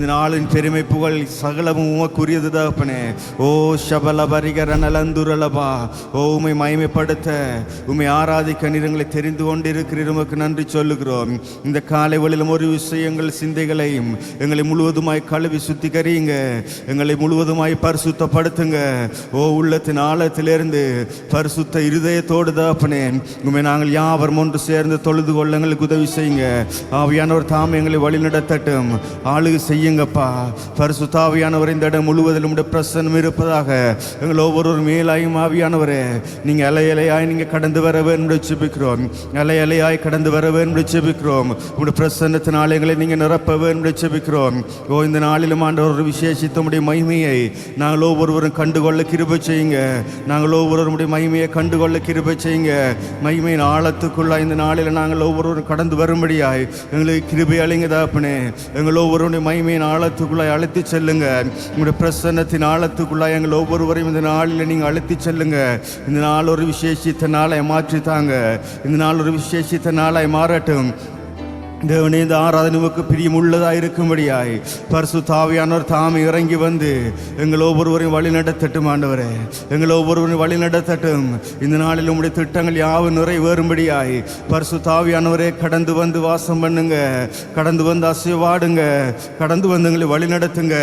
இந்த நாளின் பெருமை புகழ் சகலமும் உமக்குரியது தகப்பனே. ஓ ஷபல பரிகர நலந்துரலபா. ஓ உமை மகிமைப்படுத்த உமை ஆராதிக்க நீரங்களை தெரிந்து கொண்டிருக்கிறீர். உமக்கு நன்றி சொல்லுகிறோம். இந்த காலை வேளையிலும் ஒரு விஷயங்கள் சிந்தைகளையும் எங்களை முழுவதுமாய் கழுவி சுத்திகரியுங்க. எங்களை முழுவதுமாய் பரிசுத்தப்படுத்துங்க. ஓ உள்ளத்தின் ஆழத்திலிருந்து பரிசுத்த இருதயத்தோடு தகப்பனே உண்மை நாங்கள் யாவரும் ஒன்று சேர்ந்து தொழுது கொள்ள எங்களுக்கு உதவி செய்யுங்க. ஆவியானவர் தாம் எங்களை வழி நடத்தட்டும். ஆளுகை செய்யுங்கப்பா. பரிசுத்த ஆவியானவர் இந்த இடம் முழுவதிலும் பிரசன்னம் இருப்பதாக. எங்கள் ஒவ்வொரு மேலாயும் ஆவியானவரே நீங்கள் அலை அலையாய் நீங்கள் கடந்து வர வேண்டும் ஜெபிக்கிறோம். அலை அலையாய் கடந்து வர வேண்டும் ஜெபிக்கிறோம். உங்களுடைய பிரசன்னத்தினால் எங்களை நீங்கள் நிரப்ப வேண்டும் ஜெபிக்கிறோம். ஓ இந்த நாளிலும் ஆண்டவர் ஒரு விசேஷித்த உடைய மகிமையை நாங்கள் ஒவ்வொருவரும் கண்டுகொள்ள கிருபை செய்யுங்க. நாங்கள் ஒவ்வொருவருடைய மகிமையை கண்டுகொள்ள கிருபை செய்யுங்க. மகிமையின் ஆழத்துக்குள்ள இந்த நாளில் நாங்கள் ஒவ்வொருவரும் கடந்து வரும்படியாய் எங்களுக்கு கிருபை அளிங்க தகப்பனே. எங்கள் ஒவ்வொருவருடைய மகிமையின் ஆழத்துக்குள்ளாய் அழைத்து செல்லுங்க. உங்களுடைய பிரசன்னத்தின் ஆழத்துக்குள்ளாய் எங்கள் ஒவ்வொருவரையும் இந்த நாளில் நீங்கள் அழைத்து செல்லுங்க. இந்த நாள் ஒரு விசேஷித்த நாளை மாற்றித்தாங்க. இந்த நாள் ஒரு விசேஷித்த நாளை மாறட்டும். தேவனே இந்த ஆராதனைக்கு பிரியமுள்ளதாக இருக்கும்படியாய் பரிசுத்த ஆவியானவர் தாம் இறங்கி வந்து எங்கள் ஒவ்வொருவரையும் வழி நடத்தட்டும். ஆண்டவரே எங்கள் ஒவ்வொருவரையும் வழி நடத்தட்டும். இந்த நாளில் உங்களுடைய திட்டங்கள் யாவும் நிறைவேறும்படியாய் பரிசுத்த ஆவியானவரே கடந்து வந்து வாசம் பண்ணுங்க. கடந்து வந்து அசைவாடுங்க. கடந்து வந்து எங்களை வழி நடத்துங்க.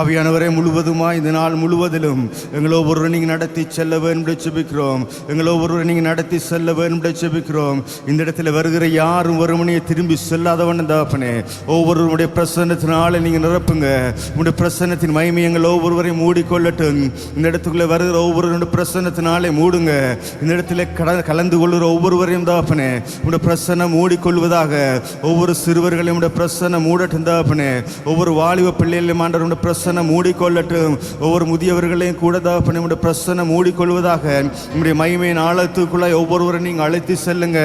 ஆவியானவரே முழுவதுமாய் இந்த நாள் முழுவதிலும் எங்கள் ஒவ்வொருவரும் நீங்கள் நடத்தி செல்ல வேண்டும் ஜெபிக்கிறோம். எங்கள் ஒவ்வொருவரும் நீங்கள் நடத்தி செல்ல வேண்டும் ஜெபிக்கிறோம். இந்த இடத்துல வருகிற யாரும் வருமனையை திரும்பி சொல்லாதவன் தகப்பனே ஒவ்வொருவருடைய பிரசன்னத்தினால நீங்க நிரப்புங்க. உங்களுடைய பிரசன்னத்தின் மகிமை எங்கள் ஒவ்வொருவரையும் மூடிக்கொள்ளட்டும். இந்த இடத்துக்குள்ள வருகிற ஒவ்வொருவருடைய பிரசன்னத்தினாலே மூடுங்க. இந்த இடத்துல கலந்து கொள்கிற ஒவ்வொருவரையும் தகப்பனே உங்களுடைய பிரசன்னம் மூடிக்கொள்வதாக. ஒவ்வொரு சிறுவர்களையும் உடைய பிரசன்னம் மூடட்டும் தகப்பனே. ஒவ்வொரு வாலிப பிள்ளைகளையும் ஆண்டவருடைய பிரசன்னம் மூடிக்கொள்ளட்டும். ஒவ்வொரு முதியவர்களையும் கூட தகப்பனே உடைய பிரசன்னம் மூடிக்கொள்வதாக. உங்களுடைய மகிமையின் ஆழத்துக்குள்ள ஒவ்வொருவரை நீங்க அழைத்து செல்லுங்க.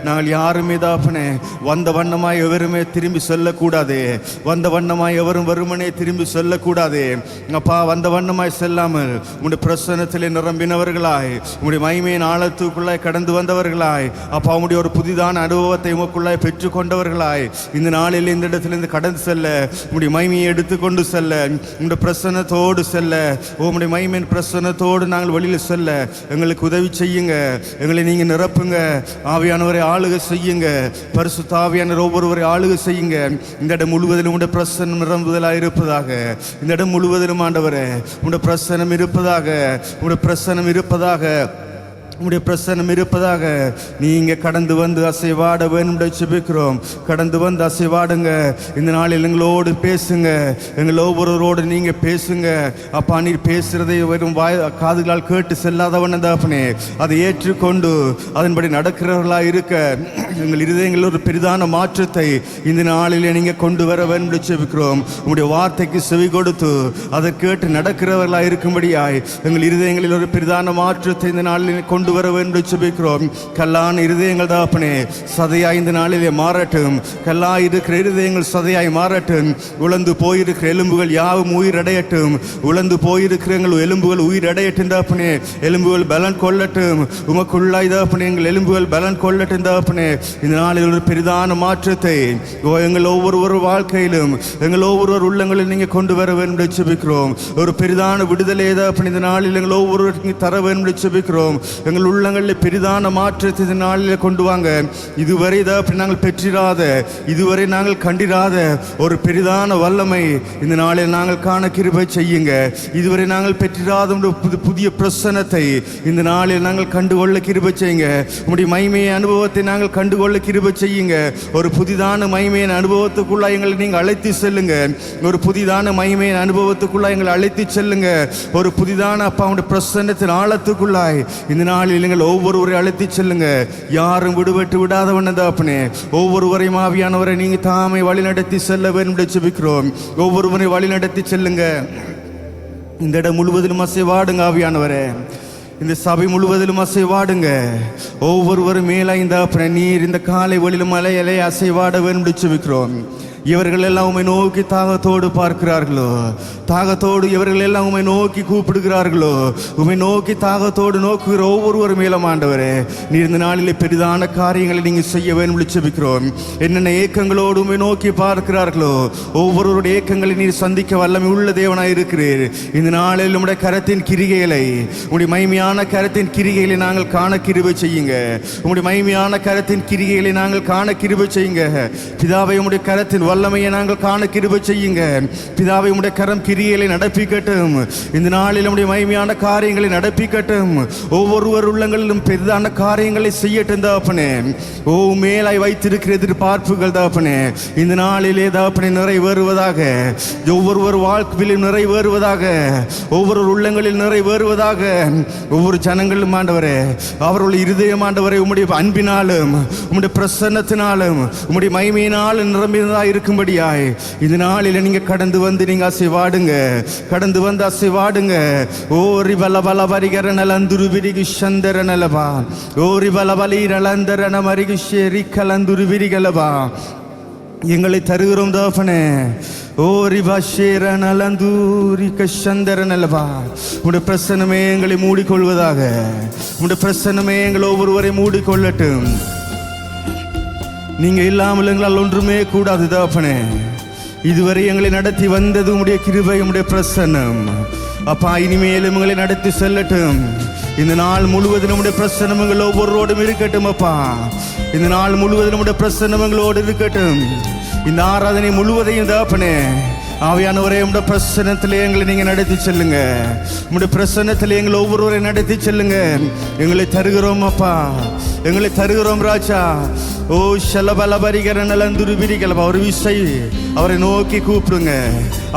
நாங்கள் யாருமே தகப்பனே வந்த வண்ணமாய் எவருமே திரும்பி சொல்லக்கூடாது. வந்த வண்ணமாய் எவரும் வருமனே திரும்பி சொல்லக்கூடாது. அப்பா வந்த வண்ணமாய் செல்லாமல் உங்களுடைய பிரசன்னத்திலே நிரம்பினவர்களாய் உங்களுடைய மகிமையின் ஆழத்துக்குள்ளாய் கடந்து வந்தவர்களாய் அப்பா உங்களுடைய ஒரு புதிதான அனுபவத்தை உமக்குள்ளாய் பெற்று கொண்டவர்களாய் இந்த நாளில் இந்த இடத்திலிருந்து கடந்து செல்ல உங்களுடைய மகிமையை எடுத்துக்கொண்டு செல்ல உங்களுடைய பிரசன்னத்தோடு செல்ல உங்களுடைய மகிமையின் பிரசன்னத்தோடு நாங்கள் வெளியில் செல்ல எங்களுக்கு உதவி செய்யுங்க. எங்களை நீங்க நிரப்புங்க. ஆவியானவரை ஆளுகை செய்யுங்க. பரிசுத்த ஆவியானவர் ஒவ்வொருவரை ஆளுகை செய்யுங்க. இந்த இடம் முழுவதிலும் உடைய பிரசன்னம் நிரம்புதலாக இருப்பதாக. இந்த இடம் முழுவதிலும் ஆண்டவரே உடைய பிரசன்னம் இருப்பதாக. உடைய பிரசன்னம் இருப்பதாக. உடைய பிரசன்னம் இருப்பதாக. நீங்க கடந்து வந்து அசைவாட வேண்டும் ஜெபிக்கிறோம். கடந்து வந்து அசைவாடுங்க. இந்த நாளில் எங்களோடு பேசுங்க. எங்கள் ஒவ்வொருவரோடு நீங்க பேசுங்க. அப்பா நீர் பேசுறதை வெறும் காதுகளால் கேட்டு செல்லாதவன் தகப்பனே அதை ஏற்றுக்கொண்டு அதன்படி நடக்கிறவர்களாக இருக்க எங்கள் இருதயங்களில் ஒரு பெரிதான மாற்றத்தை இந்த நாளில் நீங்க கொண்டு வர வேண்டும் ஜெபிக்கிறோம். உங்களுடைய வார்த்தைக்கு செவி கொடுத்து அதை கேட்டு நடக்கிறவர்களாக இருக்கும்படியாய் எங்கள் இருதயங்களில் ஒரு பெரிதான மாற்றத்தை இந்த நாளில் கொண்டு வர வேண்டும் ஜெபிக்கிறோம். கல்லான இருதயங்கள் தகப்பனே சதையாய் இந்த நாளிலே மாறட்டும். கல்லாய் இருக்கிற இருதயங்கள் சதையாய் மாறட்டும். உலர்ந்து போயிருக்கிற எலும்புகள் யாவும் உயிரடையட்டும். உலர்ந்து போயிருக்கிற எங்கள் எலும்புகள் உயிரடையட்டும் தகப்பனே. எலும்புகள் பலன் கொள்ளட்டும். உமக்குள்ளாய் தகப்பனே எங்கள் எலும்புகள் பலன் கொள்ளட்டும் தகப்பனே. இந்த நாளில் ஒரு பெரிதான மாற்றத்தை எங்கள் ஒவ்வொரு வாழ்க்கையிலும் எங்கள் ஒவ்வொரு உள்ளங்களில் நீங்க கொண்டு வர வேண்டும் ஜெபிக்கிறோம். ஒரு பெரிதான விடுதலை தகப்பனே இந்த நாளில் எங்கள் ஒவ்வொருவருக்கும் தர வேண்டும் ஜெபிக்கிறோம். எங்கள் உள்ளங்களில் பெரிதான மாற்றத்தை இந்த நாளில் கொண்டு வாங்க. இதுவரை நாங்கள் பெற்றிராத இதுவரை நாங்கள் கண்டிராத ஒரு பெரிதான வல்லமை இந்த நாளில் நாங்கள் காண கிருபை செய்யுங்க. இதுவரை நாங்கள் பெற்றிராத புதிய பிரசன்னத்தை இந்த நாளில் நாங்கள் கண்டுகொள்ள கிருபை செய்யுங்க. உங்களுடைய மகிமையை அனுபவத்தை நாங்கள் கண்டுகொள்ள கிருபை செய்யுங்க. ஒரு புதிதான மகிமையின் அனுபவத்துக்குள்ள எங்களை நீங்கள் அழைத்து செல்லுங்க. ஒரு புதிதான மகிமையின் அனுபவத்துக்குள்ள எங்களை அழைத்து செல்லுங்க. ஒரு புதிதான அப்பாவுடைய பிரசன்னத்தின் ஆழத்துக்குள்ளாய் இந்த நாளில் நீங்கள் ஒவ்வொருவரை அழைத்து செல்லுங்க. யாரும் விடுபட்டு விடாதவன் தகப்பனே ஒவ்வொருவரையும் ஆவியானவரை நீங்க தாமே வழி நடத்தி செல்ல வேண்டும் ஜெபிக்கிறோம். ஒவ்வொருவரை வழி நடத்தி செல்லுங்க. இந்த இடம் முழுவதிலும் அசைவாடுங்க ஆவியானவரே. இந்த சபை முழுவதிலும் அசைவாடுங்க. ஒவ்வொருவரும் மேல இந்த நீர் இந்த காலை வழியிலும் அலை அலை அசைவாட வேண்டும் ஜெபிக்கிறோம். இவர்கள் எல்லாம் உம்மை நோக்கி தாகத்தோடு பார்க்கிறார்களோ, தாகத்தோடு இவர்கள் எல்லாம் உம்மை நோக்கி கூப்பிடுகிறார்களோ, உம்மை நோக்கி தாகத்தோடு நோக்குகிற ஒவ்வொருவர் மேலும் ஆண்டவரே, நீர் இந்த நாளிலே பெரிதான காரியங்களை நீங்கள் செய்ய வேண்டும் ஜெபிக்கிறோம். என்னென்ன ஏக்கங்களோடு உம்மை நோக்கி பார்க்கிறார்களோ ஒவ்வொருவருடைய ஏக்கங்களை நீர் சந்திக்க வல்லமை உள்ள தேவனாய் இருக்கிறீர். இந்த நாளில் உம்முடைய கரத்தின் கிரிகைகளை, உம்முடைய மகிமையான கரத்தின் கிரிகைகளை நாங்கள் காண கிருபை செய்யுங்க. உம்முடைய மகிமையான கரத்தின் கிரிகைகளை நாங்கள் காண கிருபை செய்யுங்க. பிதாவை உம்முடைய கரத்தின் வல்லமையை நாங்கள் காண கிருபை செய்யுங்க. பிதாவை உம்முடைய கரம் கிரிகைகளை நடப்பிக்கட்டும். இந்த நாளில் உம்முடைய மகிமையான காரியங்களை நடப்பிக்கட்டும். ஒவ்வொருவர் உள்ளங்களிலும் பெரிதான காரியங்களை செய்யட்டும் தகப்பனே. ஓ மேலாய் வைத்திருக்கிற எதிர்பார்ப்புகள் தகப்பனே இந்த நாளிலே தகப்பனே நிறைவேறுவதாக. ஒவ்வொருவர் வாழ்க்கையிலும் நிறைவேறுவதாக. ஒவ்வொரு உள்ளங்களில் நிறைவேறுவதாக. ஒவ்வொரு ஜனங்களும் ஆண்டவரே அவர்களுடைய இருதயம் ஆண்டவரை உம்முடைய அன்பினாலும் உம்முடைய பிரசன்னத்தினாலும் உம்முடைய மகிமையினாலும் நிரம்பினதா இருக்கும்படியாய் இந்த நாளில் நீங்க கடந்து வந்து நீங்க அசைவாடுங்க. கடந்து வந்து அசைவாடுங்க. ஓ ரிபல பல பரிகர நலந்துரு விரிகு சந்தர நலபா. ஓ ரிபல பலி நலந்தர மரிகு ஷேரி கலந்துரு விரிகலபா. எங்களை தருகிறோம் தகப்பனே. ஓ ரிபாஷேர நலந்தூரி கஷந்தர நலபா. உடைய பிரசன்னமே எங்களை மூடிக்கொள்வதாக. உடைய பிரசன்னமே எங்களை ஒவ்வொருவரை மூடிக்கொள்ளட்டும். நீங்க இல்லாமல் எங்களால் ஒன்றுமே கூடாது தகப்பனே. இதுவரை எங்களை நடத்தி வந்தது உம்முடைய கிருபை, உம்முடைய பிரசன்னம். அப்பா இனிமேலும் எங்களை நடத்தி செல்லட்டும். இந்த நாள் முழுவதும் நம்முடைய பிரசன்னம் எங்கள் ஒவ்வொருவரோடும் இருக்கட்டும். அப்பா இந்த நாள் முழுவதும் நம்முடைய பிரசன்னம் எங்களோடு இருக்கட்டும். இந்த ஆராதனை முழுவதையும் தகப்பனே ஆவியானவரே உம்முடைய பிரசன்னத்திலே எங்களை நீங்க நடத்தி செல்லுங்க. உம்முடைய பிரசன்னத்திலே எங்களை ஒவ்வொருவரை நடத்தி செல்லுங்க. எங்களை தருகிறோம் அப்பா, எங்களை தருகிறோம் ராஜா. ஓ ஷலபலபரிகர நலந்துரு விரிகலபா. ஒரு விசை அவரை நோக்கி கூப்பிடுங்க.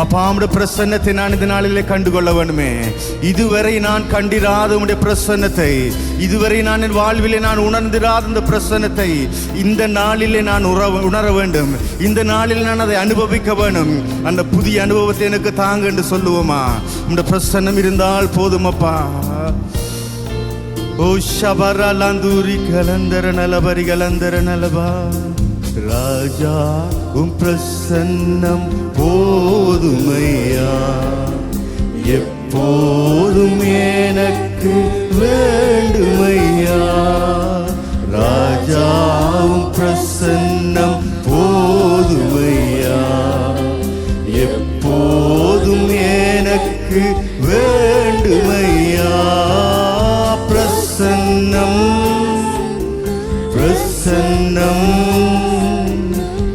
அப்பா உம்முடைய பிரசன்னத்தை நான் இந்த நாளிலே கண்டுகொள்ள வேண்டுமே. இதுவரை நான் கண்டிராத உம்முடைய பிரசன்னத்தை, இதுவரை நான் என் வாழ்விலே நான் உணர்ந்திராத இந்த பிரசன்னத்தை இந்த நாளிலே நான் உணர வேண்டும். இந்த நாளில் நான் அதை அனுபவிக்க வேண்டும். அந்த புதிய அனுபவத்தை எனக்கு தாங்க என்று சொல்லுவோமா? உம்முடைய பிரசன்னம் இருந்தால் போதும் அப்பா. ஓ ஷபர லந்தூரி கலந்தர நலபரி கலந்தர நலபா. ராஜா உம் பிரசன்னம் போதுமையா, எப்போதும் எனக்கு வேண்டுமையா. ராஜா உம் பிரசன்னம் போதுமையா, எப்போதும் எனக்கு வேண்டுமையா. பிரசன்னம் பிரசன்னம்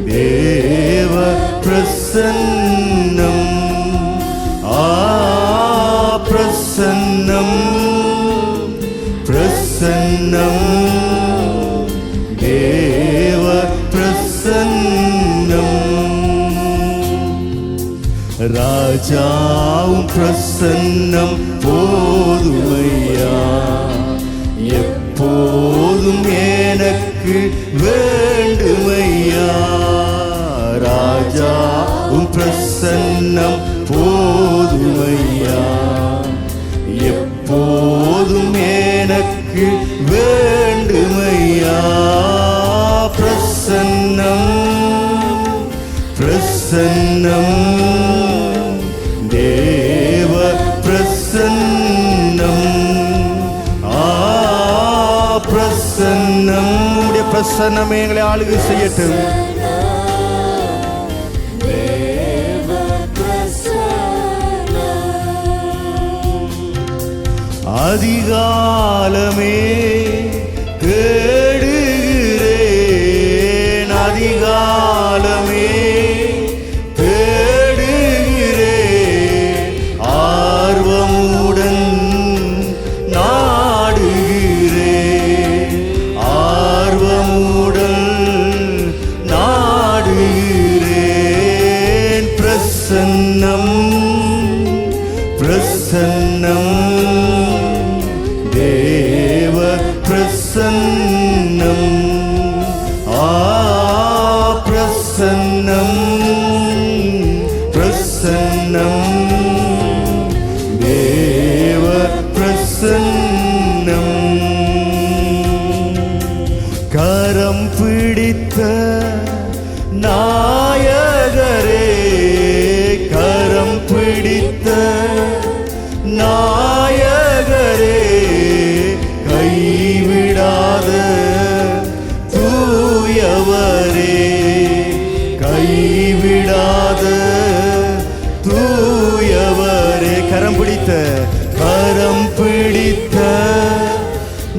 தேவ பிரசன்னம். பிரசன்னம் பிரசன்னம் தேவ பிரசன்னம். ராஜாவும் பிரசன்னம் போதுமையா, எப்போதும் எனக்கு வேண்டுமையா. ராஜா உம் பிரசன்னம் போதுமையா, எப்போதும் எனக்கு வேண்டுமையா. பிரசன்னம் பிரசன்னம் தேவ பிரசன்னம். பிரசன்னம் உம்முடைய பிரசன்னமே எங்களை ஆளுகை செய்யட்டும். அதிகாலமே தேடுகிறேன், அதிகாலமே தேடுகிறேன், ஆர்வமுடன் நாடுகிறேன், ஆர்வமுடன் நாடுகிறேன். பிரசன்னம் பிரசன்னம் தேவ பிரசன்னம். பிரசன்னம் பிரசன்னம் தேவ பிரசன்னம். கரம் பிடித்த நாயகனே, கைவிடாத தூயவரே, கரம் பிடித்த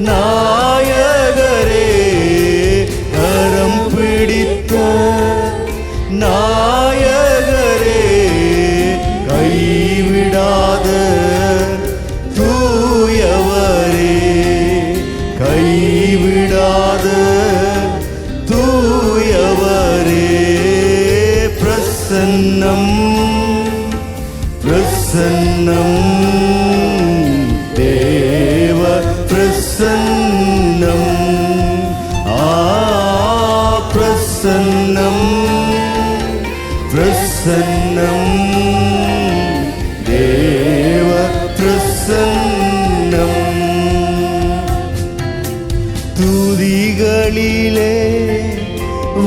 நாயகரே, கரம் பிடித்த நாயகரே, கைவிடாத தூயவரே, கைவிடாத தூயவரே, பிரசன்னம் பிரசன்னம் தேவ பிரசன்னம், பிரசன்னம் பிரசன்னம் தேவ பிரசன்னம். துதிகளிலே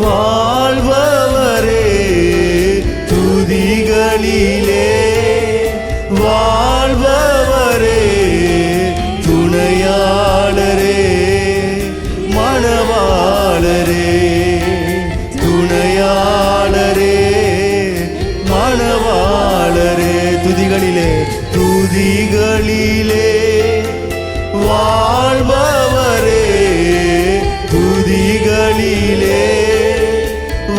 வாழ்பவரே, துதிகளிலே வாழ்பவரே, துணையாளரே மணவாளரே, துணையாளரே மணவாளரே, துதிகளிலே துதிகளிலே வாழ்பவரே, துதிகளிலே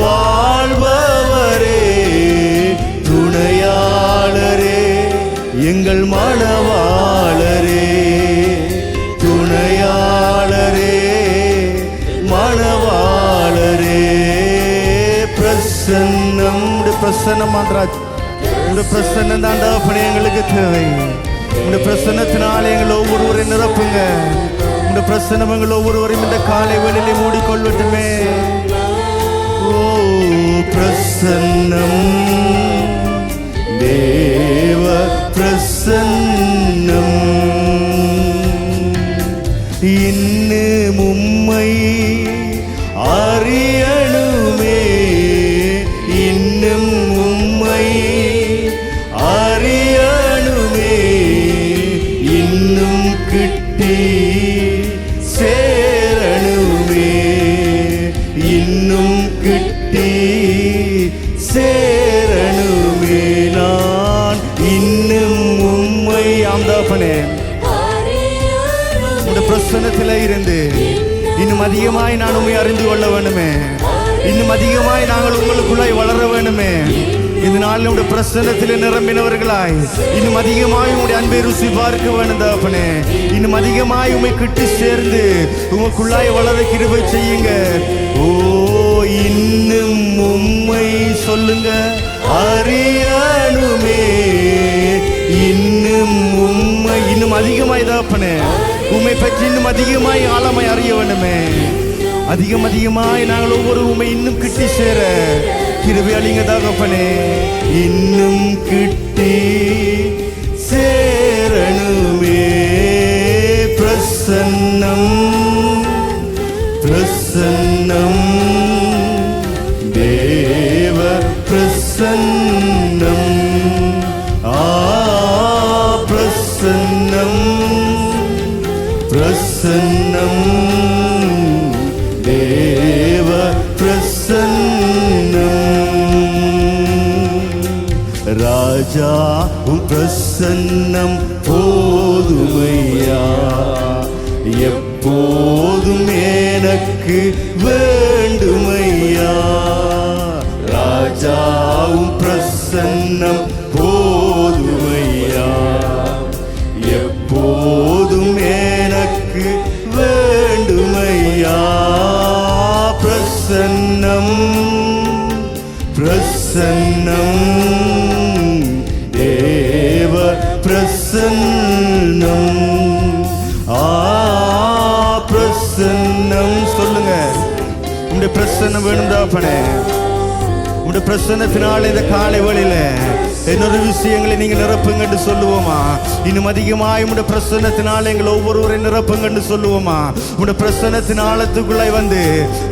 வாழ்பவரே, துணையாளரே எங்கள் மணவாளரே, துணையாளரே மணவாளரே, பிரசன்னம் பிரசன்னம் மாந்திராஜ், உங்களுடைய பிரசன்னம் தாண்டா பணி எங்களுக்கு தேவை. உங்களுடைய பிரசன்னத்தினால எங்களை ஒவ்வொருவரை நிரப்புங்க. உங்களுடைய பிரசன்னம் எங்கள் ஒவ்வொருவரையும் இந்த காலை வேளையிலே மூடிக்கொள்ளட்டுமே. ஓ பிரசன்னம் தேவ பிரசன்னம், இன்னும் உம்மை அறியணுமே, இன்னும் உம்மை அறியணுமே, இன்னும் கிட்டி சேரணுமே, இன்னும் கிட்டி சேரணுமே, நான் இன்னும் உம்மை ஆம்தாப்பனே இந்த பிரசன்னத்தில் இருந்து இன்னும் அதிகமாய் நான் உண்மை அறிந்து கொள்ள வேண்டுமே, இன்னும் அதிகமாய் நாங்கள் உங்களுக்குள்ளாய் வளர வேண்டுமே. இந்த நாள் நம்முடைய பிரசன்னத்தில் நிரம்பினவர்களாய் இன்னும் அதிகமாய் உங்களுடைய அன்பை ருசி பார்க்க வேண்டும் தகப்பனே. இன்னும் அதிகமாய் உண்மை கிட்டு சேர்ந்து உங்களுக்குள்ளாய் வளர கிருபை செய்யுங்க. ஓ இன்னும் உம்மை சொல்லுங்க அறியணுமே, இன்னும் உம்மை இன்னும் அதிகமாய் தகப்பனே உம்மை பற்றி இன்னும் அதிகமாய் ஆழமாய் அறிய வேண்டுமே. அதிகமாய் நாங்கள் ஒவ்வொரு உம்மை இன்னும் கிட்டி சேர கிருபை அளிங்க தகப்பனே. இன்னும் கிட்டி சேரணுமே, பிரசன்னம் பிரசன்னம் தேவ பிரசன்னம், பிரசன்னம் பிரசன்னம் தேவ பிரசன்னம். ராஜா உம் பிரசன்னம் போதுமையா, எப்போதும் எனக்கு வேண்டுமையா. ராஜா உம் பிரசன்னம் போதுமையா, எப்போதும் எனக்கு வேண்டுமையா. பிரசன்னம் பிரசன்னம் தேவ பிரசன்னம், பிரசன்னம் சொல்லுங்க. உங்களுடைய பிரசன்னம் வேணும் தாப்பனே. உங்களுடைய பிரசன்னத்தினால இந்த காலை வேளையில இன்னொரு விஷயங்களை நீங்க நிரப்புங்க என்று சொல்லுவோமா? இன்னும் அதிகமாய் உம்முடைய பிரசன்னத்தினால எங்கள் ஒவ்வொருவரையும் நிரப்புங்க என்று சொல்லுவோமா? உம்முடைய பிரசன்னத்தின் ஆழத்துக்குள்ளாய் வந்து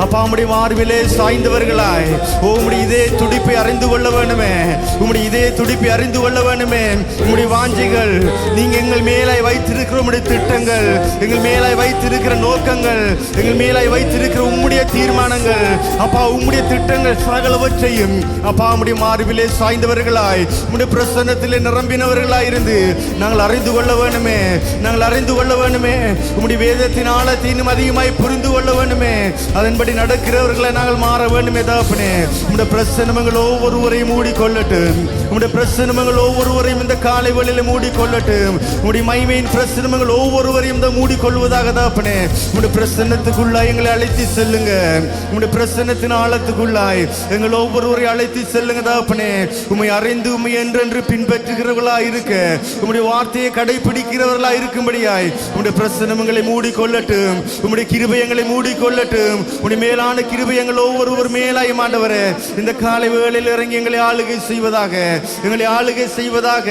அப்பா உம்முடைய மார்பிலே சாய்ந்தவர்களாய் உம்முடைய இதே துடிப்பை அறிந்து கொள்ள வேண்டுமே, உம்முடைய இதே துடிப்பை அறிந்து கொள்ள வேண்டுமே. உம்முடைய வாஞ்சைகள், நீங்க எங்கள் மேலாய் வைத்திருக்கிற உம்முடைய திட்டங்கள், எங்கள் மேலாய் வைத்திருக்கிற நோக்கங்கள், எங்கள் மேலாய் வைத்திருக்கிற உம்முடைய தீர்மானங்கள், அப்பா உம்முடைய திட்டங்கள் சகலவற்றையும் அப்பா உம்முடைய மார்பிலே சாய்ந்தவர்களாய் உம்முடைய பிரசன்னத்திலே நிரம்பினவர்களாய் இருந்து நாங்கள் அறிந்து கொள்ள வேண்டுமே, நாங்கள் அறிந்து கொள்ள வேண்டுமே. உம்முடைய வேதத்தின் ஆழத்தை இன்னும் அதிகமாய் புரிந்து கொள்ள வேண்டுமே, அதன்படி நடக்கிறவர்களை நாங்கள் மாற வேண்டுமே தகப்பனே. உம்முடைய பிரசன்னங்கள் ஒவ்வொருவரையும் மூடிக்கொள்ளட்டும், உம்முடைய பிரசன்னங்கள் ஒவ்வொருவரையும் இந்த காலை வேளையில மூடிக்கொள்ளட்டும். உம்முடைய மகிமையின் பிரசன்னங்கள் ஒவ்வொருவரையும் இந்த மூடிக்கொள்வதாக தகப்பனே. உம்முடைய பிரசன்னத்துக்குள்ளாய் எங்களை அழைத்து செல்லுங்க, உம்முடைய பிரசன்னத்தின் ஆழத்துக்குள்ளாய் எங்கள் ஒவ்வொருவரையும் அழைத்து செல்லுங்க தகப்பனே. உம்மை அறிந்து உம்மை என்றென்று பின்பற்றுகிறவர்களாய் இருக்க, உம்முடைய வார்த்தையை கடைபிடிக்கிறவர்களாய் இருக்கும்படியாய் உம்முடைய பிரசன்னங்களை மூடிக்கொள்ளட்டும், உம்முடைய கிருபையங்களை மூடிக்கொள்ளட்டும். உம்முடைய மேலான கிருபையங்கள் ஒவ்வொருவர் மேலாய் ஆண்டவரே இந்த காலை வேளையில் இறங்கி எங்களை ஆளுகை செய்வதாக, எங்களை ஆளுகை செய்வதாக.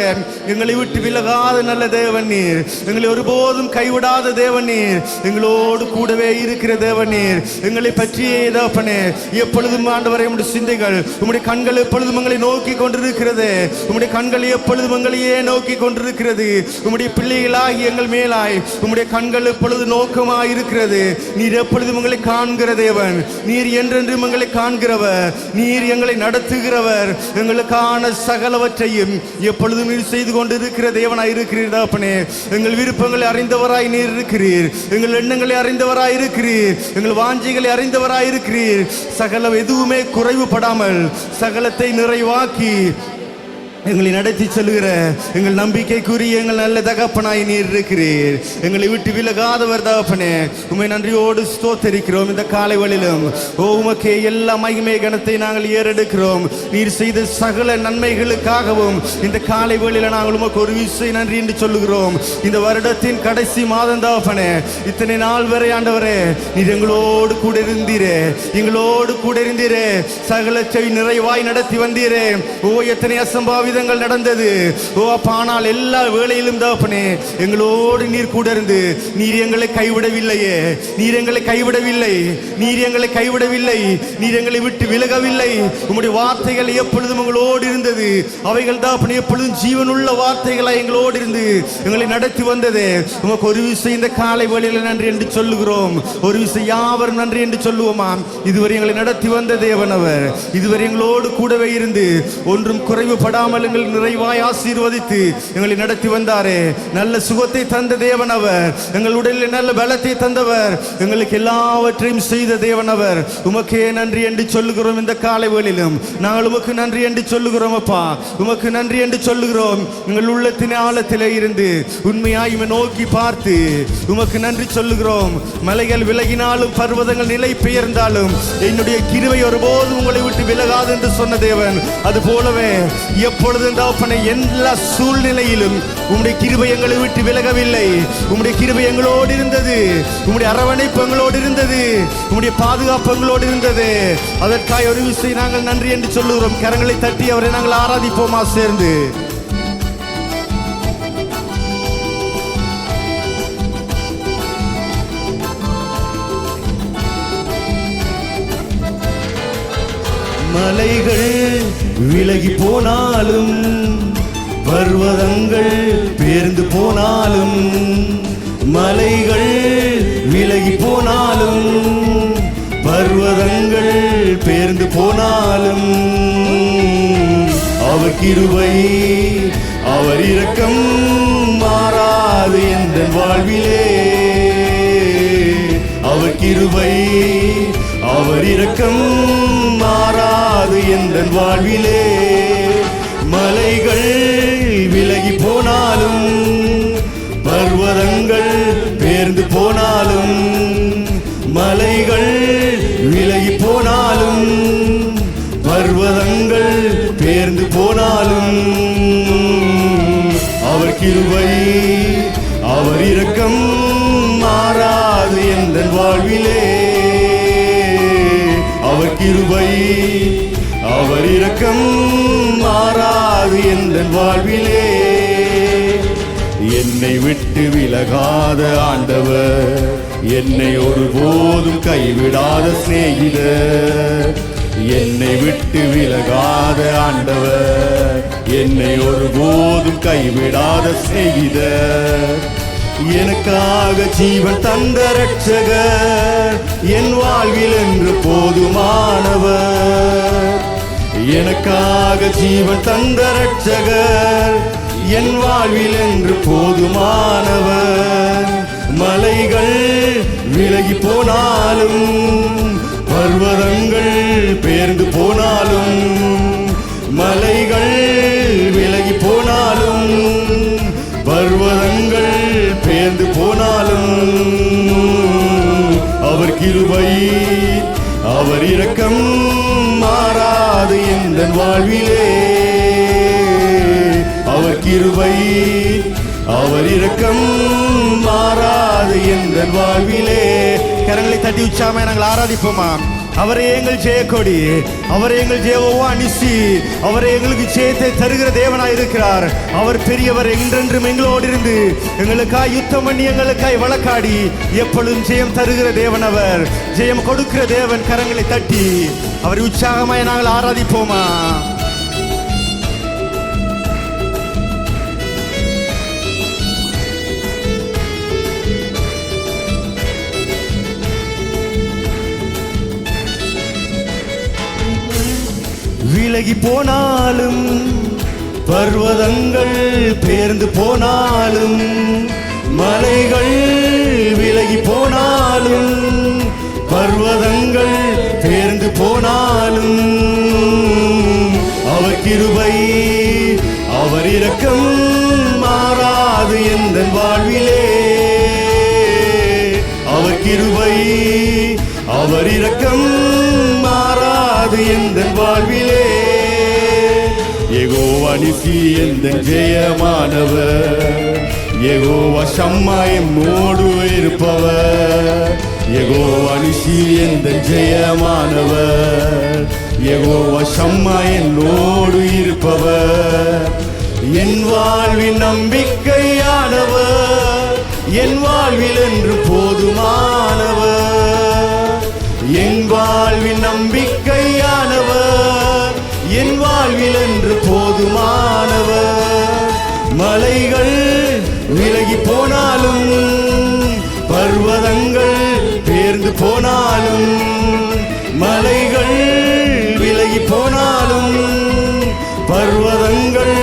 எங்களை விட்டு விலகாத நல்ல தேவன் நீர், எங்களை ஒருபோதும் கைவிடாத தேவன் நீர், எங்களோடு கூடவே இருக்கிற தேவன் நீர். எங்களை பற்றியே தகப்பனே எப்பொழுதும் ஆண்டவரே உம்முடைய சிந்தைகள், உம்முடைய கண்கள் எப்பொழுதும் எங்களை நோக்கி கொண்டிருக்கிறது, உம்முடைய கண்கள் எப்பொழுதும் எங்களையே நோக்கி கொண்டிருக்கிறது. உம்முடைய பிள்ளைகளாகி எங்கள் மேலாய் உம்முடைய கண்கள் எப்பொழுது நோக்கமாய் இருக்கிறது. நீர் எப்பொழுதும் எங்களை காண்கிற தேவன், நீர் என்றென்றும் எங்களை காண்கிறவர், நீர் எங்களை நடத்துகிறவர், எங்களுக்கான சகலவற்றையும் எப்பொழுதும் நீர் செய்து கொண்டிருக்கிற தேவனாய் இருக்கிறீர் தகப்பனே. எங்கள் விருப்பங்களை அறிந்தவராய் நீர் இருக்கிறீர், எங்கள் எண்ணங்களை அறிந்தவராய் இருக்கிறீர், எங்கள் வாஞ்சைகளை அறிந்தவராய் இருக்கிறீர். சகல எதுவுமே குறைவுபடாமல் சகலத்தை நிறைவாக்கி எங்களை நடத்தி செல்கிற எங்கள் நம்பிக்கைக்குரிய எங்கள் நல்ல தகப்பனாய் நீர் இருக்கிறீர். எங்களை விட்டு விலகாதவர் தகப்பனே, உம்மை நன்றியோடு ஸ்தோத்தரிக்கிறோம். இந்த காலை வேளையிலும் உமக்கே எல்லா மகிமை கனத்தை நாங்கள் ஏறெடுக்கிறோம். நீர் செய்த சகல நன்மைகளுக்காகவும் இந்த காலை வேளையில நாங்கள் உமக்கு ஒரு விஷயம் நன்றி என்று சொல்லுகிறோம். இந்த வருடத்தின் கடைசி மாதம் தகப்பனே, இத்தனை நாள் வரை ஆண்டவரே நீர் எங்களோடு கூட இருந்தீரே, எங்களோடு கூட இருந்தீரே, சகலத்தை நிறைவாய் நடத்தி வந்தீரே. எத்தனை அசம்பாவி நடந்தது ஆனால் எல்லா வேளையிலும் தகப்பனே எங்களோடு நீர் கூட இருந்து நீர் எங்களை கைவிடவில்லையே, நீர் எங்களை கைவிடவில்லை, நீர் எங்களை கைவிடவில்லை, நீர் எங்களை விட்டு விலகவில்லை. உம்முடைய வார்த்தைகள் எப்பொழுதும் எங்களோடு இருந்தது, அவைகள் தகப்பனே எப்பொழுதும் ஜீவனுள்ள வார்த்தைகளை எங்களோடு இருந்து எங்களை நடத்தி வந்தது. உமக்கு ஒரு விஷயம் இந்த காலை வேளையில நன்றி என்று சொல்லுகிறோம், ஒரு விஷயம் யாவரும் நன்றி என்று சொல்லுவோமா? இதுவரை எங்களை நடத்தி வந்த தேவன் அவர், இதுவரை எங்களோடு கூடவே இருந்து ஒன்றும் குறைவுபடாமல் எங்கள் நிறைவாய் ஆசீர்வதித்து எங்களை நடத்தி வந்தாரே. நல்ல சுகத்தை தந்த தேவன் அவர், எங்கள் உடலில் நல்ல பலத்தை தந்தவர், எங்களுக்கு எல்லாவற்றையும் செய்த தேவன் அவர். உமக்கே நன்றி என்று சொல்லுகிறோம். இந்த காலை வேளையிலும் நாங்கள் உமக்கு நன்றி என்று சொல்லுகிறோம் அப்பா, உமக்கு நன்றி என்று சொல்லுகிறோம். எங்கள் உள்ளத்தின் ஆழத்திலே இருந்து உண்மையாய் நோக்கி பார்த்து உமக்கு நன்றி சொல்லுகிறோம். மலைகள் விலகினாலும் பர்வதங்கள் நிலை பெயர்ந்தாலும் என்னுடைய கிருபை ஒருபோதும் உங்களை விட்டு விலகாது என்று சொன்ன தேவன், அது போலவே எப்பொழுதும் தகப்பனே எல்லா சூழ்நிலையிலும் உம்முடைய கிருபை எங்களை விட்டு விலகவில்லை. உம்முடைய கிருபை எங்களோடு இருந்தது, உம்முடைய அரவணைப்பு எங்களோடு இருந்தது, உம்முடைய பாதுகாப்பு எங்களோடு இருந்தது. அதற்காக ஒரு விஷயம் நாங்கள் நன்றி என்று சொல்லுகிறோம். கரங்களை தட்டி அவரை நாங்கள் ஆராதிப்போமா சேர்ந்து? மலைகள் விலகி போனாலும் பர்வதங்கள் பேர்ந்து போனாலும், மலைகள் விலகி போனாலும் பர்வதங்கள் பேர்ந்து போனாலும், அவர் கிருபை அவர் இரக்கம் மாறாது என்ற வாழ்விலே, அவர் கிருபை அவர் இரக்கம் மாறாது என்ற வாழ்விலே. மலைகள் விலகி போனாலும் பர்வதங்கள் பேர்ந்து போனாலும், மலைகள் விலகி போனாலும் பர்வதங்கள் பேர்ந்து போனாலும், அவர் கிருபை அவர் இரக்கம் மாறாது என்ற வாழ்விலே, அவர் கிருபை அவர் இரக்கம் மாறாது எந்தன் வாழ்விலே. என்னை விட்டு விலகாத ஆண்டவர், என்னை ஒருபோதும் கைவிடாத சிநேகிதர். என்னை விட்டு விலகாத ஆண்டவர், என்னை ஒருபோதும் கைவிடாத சிநேகிதர். எனக்காக ஜீவன் தந்த ரட்சகர், என் வாழ்வில் என்று போதுமானவர். எனக்காக ஜீவன் தந்த ரட்சகர், என் வாழ்வில் என்று போதுமானவர். மலைகள் விலகி போனாலும், பர்வதங்கள் பெயர்ந்து போனாலும், மலைகள் விலகி போனாலும், பர்வதங்கள் பெயர்ந்து போனாலும், அவர் கிருபை அவர் இரக்கம் மாறாது எந்தன் வாழ்விலே. அவர் கிருபை அவர் இரக்கம் மாறாது எந்தன் வாழ்விலே. கரங்களை தட்டி உச்சாம நாங்கள் ஆராதிப்போமா? அவரே எங்கள் ஜெயக்கொடி, அவரே எங்கள் ஜெயவோவா நிசி, அவரே எங்களுக்கு ஜெயத்தை தருகிற தேவனாய் இருக்கிறார். அவர் பெரியவர், என்றென்றும் எங்களோடு இருந்து எங்களுக்காய் யுத்தம் பண்ணி எங்களுக்காய் வழக்காடி எப்பொழுதும் ஜெயம் தருகிற தேவன். அவர் ஜெயம் கொடுக்கிற தேவன். கரங்களை தட்டி அவரை உற்சாகமாய் நாங்கள் ஆராதிப்போமா? விலகி போனாலும், பர்வதங்கள் பெயர்ந்து போனாலும், மலைகள் விலகி போனாலும், பர்வதங்கள் பெயர்ந்து போனாலும், அவர் கிருபை அவர் இரக்கம் மாறாது எந்தன் வாழ்விலே. அவர் கிருபை அவர் இரக்கம் மாறாது எந்தன் வாழ்விலே. யெகோவா நிசி எந்தன் ஜெயமானவர், யெகோவா ஷம்மா எம்மோடு இருப்பவர். யெகோவா நிசி எந்தன் ஜெயமானவர், யெகோவா ஷம்மா என்னோடு இருப்பவர். என் வாழ்வின் நம்பிக்கையானவர், என் வாழ்வில் என்று போதுமானவர். என் வாழ்வின் நம்பிக்கையானவர், என் வாழ்வில் என்று போதுமானவர். மலைகள் விலகி போனாலும், பர்வதங்கள் பெயர்ந்து போனாலும், மலைகள் விலகி போனாலும், பர்வதங்கள்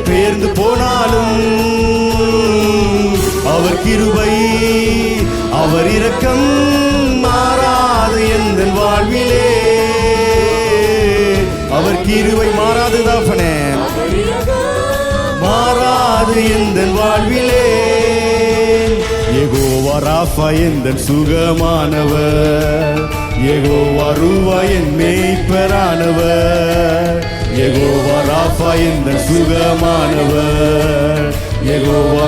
பெயர்ந்து போனாலும், அவர் கிருபை அவர் இரக்கம் மாறாது எந்தன் வாழ்விலே. அவர் கிருபை மாறாது தாப்பனே, மாறாது எந்தன் வாழ்விலே. யெகோவா ராஃபா எந்தன் சுகமானவர், யெகோவா ரூவா என் மேய்ப்பரானவர். யெகோவா ராஃபா எந்தன் சுகமானவர், யெகோவா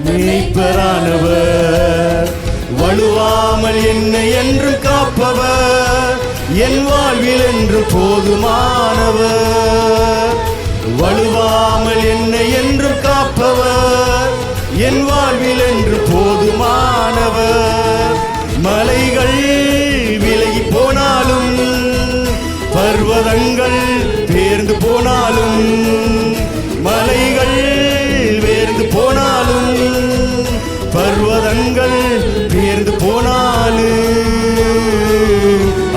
மேய்ப்பரானவர். வலுவாமல் என்னை என்றும் காப்பவர், என் வாழ்வில் என்று போதுமானவர். வலுவாமல் என்னை என்றும் காப்பவர், என் வாழ்வில் என்று போதுமானவர். மலைகள் விலகி போனாலும், பர்வதங்கள் பெயர்ந்து போனாலும், மலைகள் வேர்ந்து போனாலும், பர்வதங்கள் பெயர்ந்து போனாலும்,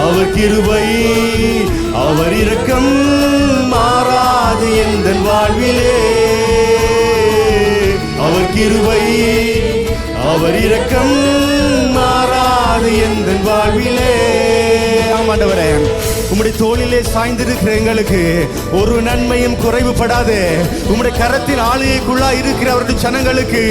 அவர் கிருபை அவர் இரக்கம் மாறாது எந்தன் வாழ்விலே. அவர் கிருபை அவர் இரக்கம் மாறாது எந்தன் வாழ்விலே. ஆமாண்டவரே, உம்முடைய தோளிலே சாய்ந்திருக்கிற எங்களுக்கு ஒரு நன்மையும் குறைவுபடாது. உம்முடைய கரத்தின் ஆளுகைக்குள்ளா இருக்கிற அவருடைய ஜனங்களுக்கு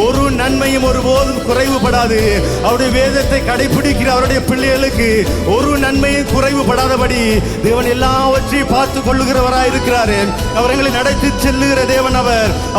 ஒரு நன்மையும் ஒருபோதும் குறைவுபடாது. அவருடைய வேதத்தை கடைபிடிக்கிற அவருடைய பிள்ளைகளுக்கு ஒரு நன்மையும் குறைவுபடாதபடி தேவன் எல்லாவற்றையும் பார்த்து கொள்ளுகிறவராய் இருக்கிறாரு. அவர் எங்களை நடத்தி செல்லுகிற தேவன்.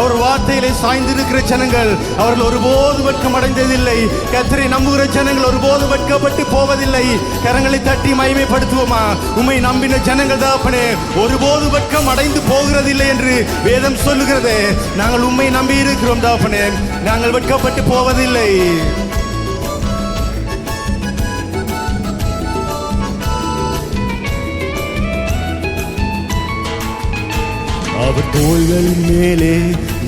அவர் வார்த்தையிலே சாய்ந்திருக்கிற ஜனங்கள் அவர்கள் ஒருபோது வெட்கம் அடைந்ததில்லை. கர்த்தரை நம்புகிற ஜனங்கள் ஒருபோது வெட்கப்பட்டு போவதில்லை. கரங்களை தட்டி மகிமைப்படுத்துவோமா? உம்மை நம்பின ஜனங்கள் தகப்பனே ஒருபோது வெட்கம் அடைந்து போகிறதில்லை என்று வேதம் சொல்லுகிறது. நாங்கள் உம்மை நம்பி இருக்கிறோம் தகப்பனே, நாங்கள் வெட்கப்பட்டு போவதில்லை. அவர் தோள்களின் மேலே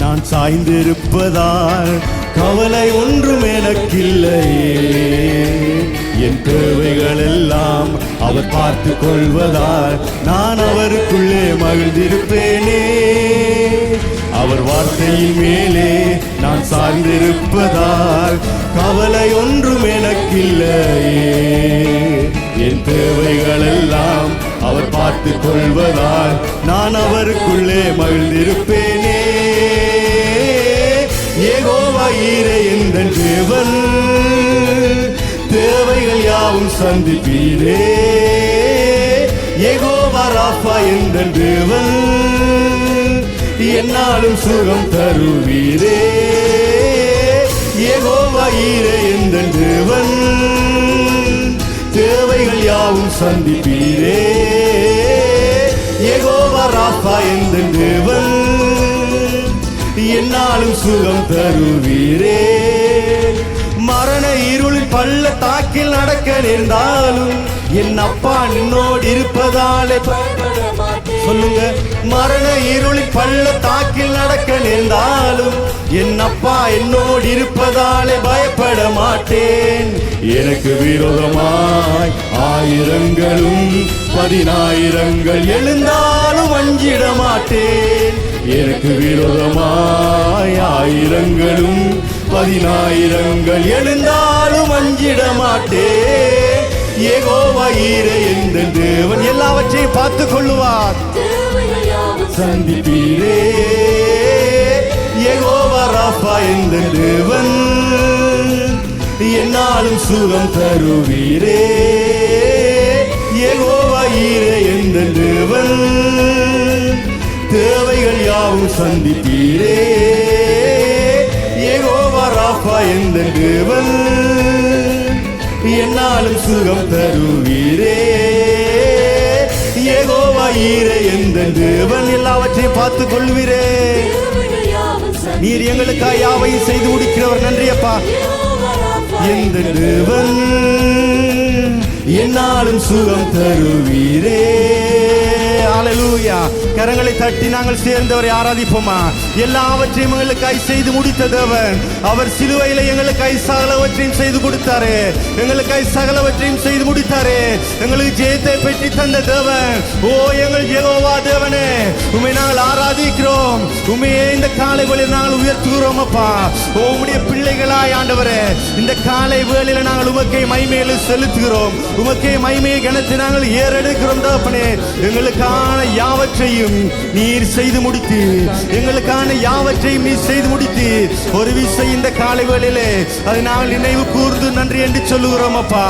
நான் சாய்ந்திருப்பதால் கவலை ஒன்றும் எனக்கில்லையே. என் தேவைகள் எல்லாம் அவர் பார்த்து கொள்வதால் நான் அவருக்குள்ளே மகிழ்ந்திருப்பேனே. அவர் வார்த்தையின் மேலே நான் சார்ந்திருப்பதால் கவலை ஒன்றும் எனக்கில்லையே. என் தேவைகள் எல்லாம் அவர் பார்த்து கொள்வதால் நான் அவருக்குள்ளே மகிழ்ந்திருப்பேனே. யெகோவா ஈரே எந்தன் தேவன், தேவைகள் யாவும் சந்திப்பீரே. யெகோவா ராஃபா எந்தன் தேவன், என்னாலும் சுகம் தருவீரே. யெகோவா ஈரே எந்தன் தேவன், தேவைகள் யாவும் சந்திப்பீரே. யெகோவா ராஃபா எந்தன் தேவன், என்னாலும் சுகம் தருவீரே. மரண இருளில் பள்ளத்தாக்கில் நடக்க நேர்ந்தாலும் என் அப்பா என்னோடு இருப்பதாலே சொல்லுங்க. மரண இருளில் பள்ளத்தாக்கில் நடக்க நேர்ந்தாலும் என் அப்பா என்னோடு இருப்பதாலே பயப்பட மாட்டேன். எனக்கு விரோதமாய் ஆயிரங்களும் 10,000 எழுந்தாலும் அஞ்சிட மாட்டேன். எனக்கு விரோதமாய் ஆயிரங்களும் 10,000 எழுந்தாலும் அஞ்சிட மாட்டேன். யெகோவா ஈரே எந்தன் தேவன், எல்லாவற்றையும் பார்த்து கொள்ளுவார். சந்திப்பீரே. யெகோவா ராஃபா எந்தன் தேவன், என்னாலும் சுகம் தருவீரே. யெகோவா ஈரே எந்தன் தேவன், தேவைகள் யாவும் சந்திப்பீரே. யெகோவா ராஃபா எந்தன் தேவன், என்னாலும் சுகம் தருவீரே. யெகோவா ஈரே எந்தன் தேவன், எல்லாவற்றையும் பார்த்து கொள்வீரே. நீர் எங்களுக்காக யாவையும் செய்து முடிக்கிறவர். நன்றியப்பா. எந்தன் தேவன், என்னாலும் சுகம் தருவீரே. ஹல்லேலூயா. கரங்களை தட்டி நாங்கள் சேர்ந்தவரை ஆராதிப்போமா? எல்லாவற்றையும் எங்களுக்காய் செய்து முடித்த தேவன், அவர் சிலுவையில எங்களுக்காய் சகலவற்றையும் செய்து கொடுத்தாரு. எங்களுக்காய் சகலவற்றையும் செய்து முடித்தாரு. எங்களுக்கு ஜெயத்தை பெற்றி தந்த தேவன். ஓ எங்கள் யெகோவா தேவனே, உம்மை நாங்கள் ஆராதிக்கிறோம். உம்மையே இந்த காலை வேளையில் நாங்கள் உயர்த்துகிறோம் அப்பா. ஓ உம்முடைய பிள்ளைகளாய் ஆண்டவரே, இந்த காலை வேளையில் நாங்கள் உமக்கே மகிமையை செலுத்துகிறோம். உமக்கே மகிமையை கனத்தை நாங்கள் ஏறெடுக்கிறோம் தகப்பனே. எங்களுக்கான யாவற்றையும் நீர் செய்து முடித்து, எங்களுக்கான யாவற்றையும் நீர் செய்து முடித்து ஒரு விசை இந்த காலை வேளையிலே அதை நாங்கள் நினைவு கூர்ந்து நன்றி என்று சொல்லுகிறோம் அப்பா.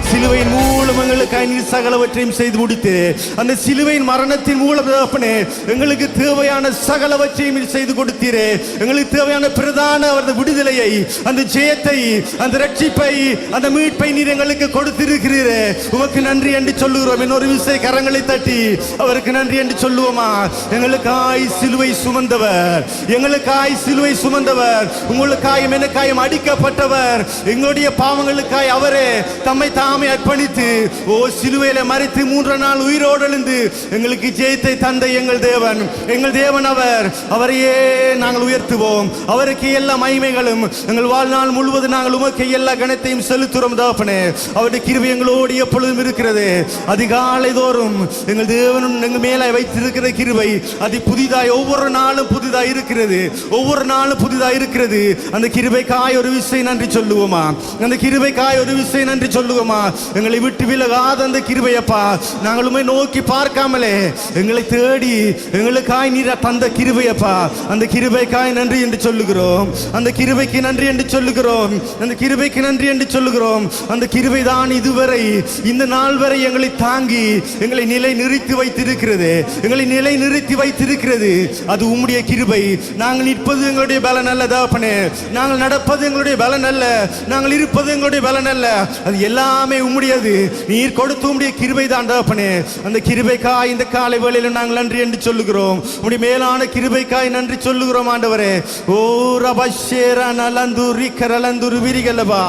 சிலுவையின் மூலம் எங்களுக்காக நீர் சகலவற்றையும் செய்து முடித்து, அந்த சிலுவையின் மரணத்தின் மூலம் தகப்பனே எங்களுக்கு தேவையான சகலவற்றையும் நீர் செய்து கொடுத்தீரே. எங்களுக்கு தேவையான பிரதான அவரது விடுதலையை, அந்த ஜெயத்தை, அந்த ரட்சிப்பை, அந்த மீட்பை நீர் எங்களுக்கு கொடுத்திருக்கிறீரே. உமக்கு நன்றி என்று சொல்லுகிறோம். இன்னொரு விசை கரங்களை தட்டி அவருக்கு நன்றி என்று சொல்லுவோமா? எங்களுக்காய் சிலுவை சுமந்தவர், எங்களுக்காய் சிலுவை சுமந்தவர், உங்களுக்காயும் எனக்காயும் அடிக்கப்பட்டவர், எங்களுடைய பாவங்களுக்காய் அவரே தம்மை தாமே அர்ப்பணித்து ஓ சிலுவையில மரித்து 3 நாள் உயிரோடு எழுந்து எங்களுக்கு ஜெயத்தை தந்த எங்கள் தேவன், எங்கள் தேவன் அவர். அவரையே நாங்கள் உயர்த்துவோம். அவருக்கு எல்லா மகிமைகளும் எங்கள் வாழ்நாள் முழுவதும் நாங்கள் உமக்கு எல்லா கணத்தையும் செலுத்துகிறோம் தகப்பனே. அவருடைய கிருபை எங்களோடு எப்பொழுதும் இருக்கிறது. அதிகாலை தோறும் எங்கள் தேவனும் எங்கள் மேலே வைத்திருக்கிற கிருபை அது புதிதாய் ஒவ்வொரு நாளும் புதிதாய் இருக்கிறது. ஒவ்வொரு நாளும் புதிதாய் இருக்கிறது. அந்த கிருபைக்காய் ஒரு விசை நன்றி சொல்லுவோமா? அந்த கிருபைக்காய் ஒரு விசை நன்றி சொல்லுவோமா? எங்களை விட்டு விலகாத அந்த கிருபையப்பா, நாங்கள் உம்மை நோக்கி பார்க்காமலே எங்களை தேடி எங்களுக்காய் நீர் தந்த கிருபையப்பா, அந்த கிருபைக்காய் நன்றி என்று சொல்லுகிறோம். அந்த கிருபைக்கு நன்றி என்று சொல்லுகிறோம். அந்த கிருபைக்கு நன்றி என்று சொல்லுகிறோம். அந்த கிருபைதான் இதுவரை இந்த நாள் வரை எங்களை தாங்கி எங்களை நிலை நிறுத்தி வைத்திருக்கிறது. எங்களை நிலை நிலை நிறுத்தி வைத்திருக்கிறது. அது உம்முடைய கிருபை. நாங்கள் நிற்பது எங்களுடைய பலன் அல்ல தகப்பனே, நாங்கள் நடப்பது எங்களுடைய பலன் அல்ல, நாங்கள் இருப்பது எங்களுடைய பலன் அல்ல, அது எல்லாமே உம்முடையது. நீர் கொடுத்து உம்முடைய கிருபை தான் தகப்பனே. அந்த கிருபைக்காய் இந்த காலை வேளையில் நாங்கள் நன்றி என்று சொல்லுகிறோம். உம்முடைய மேலான கிருபைக்காய் நன்றி சொல்லுகிறோம் ஆண்டவரே. ஓ ரபஷேரா நலந்துரி கரலந்துரு விரிகலபா.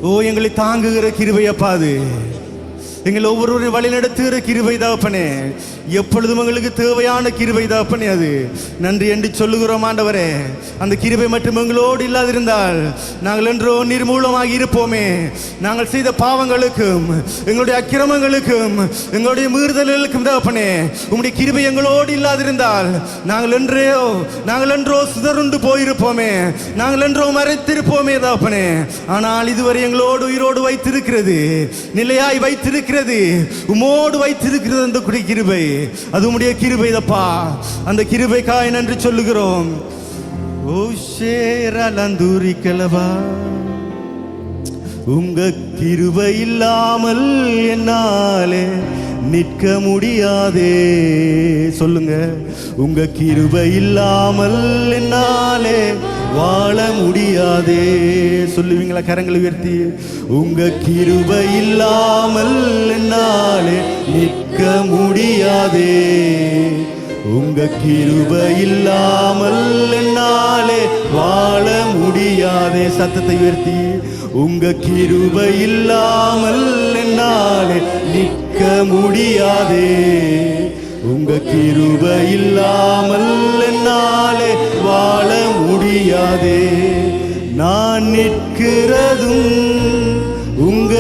ஓ எங்களை தாங்குகிற கிருபை அப்பா, அது எங்கள் ஒவ்வொருவரையும் வழி நடத்துகிற கிருபை தகப்பனே. எப்பொழுதும் எங்களுக்கு தேவையான கிருபை தகப்பனே. அது நன்றி என்று சொல்லுகிறோம் ஆண்டவரே. அந்த கிருபை மட்டும் எங்களோடு இல்லாதிருந்தால் நாங்கள் என்றோ நிர்மூலமாகி இருப்போமே. நாங்கள் செய்த பாவங்களுக்கும் எங்களுடைய அக்கிரமங்களுக்கும் எங்களுடைய மீறுதல்களுக்கும் தகப்பனே, உம்முடைய கிருபை எங்களோடு இல்லாதிருந்தால் நாங்கள் என்றோ சிதறுண்டு போயிருப்போமே, நாங்கள் என்றோ மறைத்திருப்போமே தகப்பனே. ஆனால் இதுவரை எங்களோடு உயிரோடு வைத்திருக்கிறது, நிலையாய் வைத்திருக்கிறது, உமோடு வைத்திருக்கிறது அந்த கிருபை. அது உம்முடைய கிருபை தப்பா. அந்த கிருபைக்காய் நன்றி சொல்லுகிறோம். ஓ ஷேரலந்துரி கலபா. உங்க கிருபை இல்லாமல் என்னாலே நிற்க முடியாதே. சொல்லுங்க, உங்க கிருபை இல்லாமல் என்னாலே வாழ முடியாதே. சொல்லுவீங்களா கரங்களை உயர்த்தி? உங்க கிருபை இல்லாமல் என்னாலே நிற்க முடியாதே. உங்க கிருபை இல்லாமல் என்னாலே வாழ முடியாதே. சத்தத்தை உயர்த்தி, உங்க கிருபை இல்லாமல் என்னாலே நிற்க முடியாதே. உங்க கிருபை இல்லாமல் என்னாலே வாழ முடியாதே. நான் நிற்கிறதும் உங்க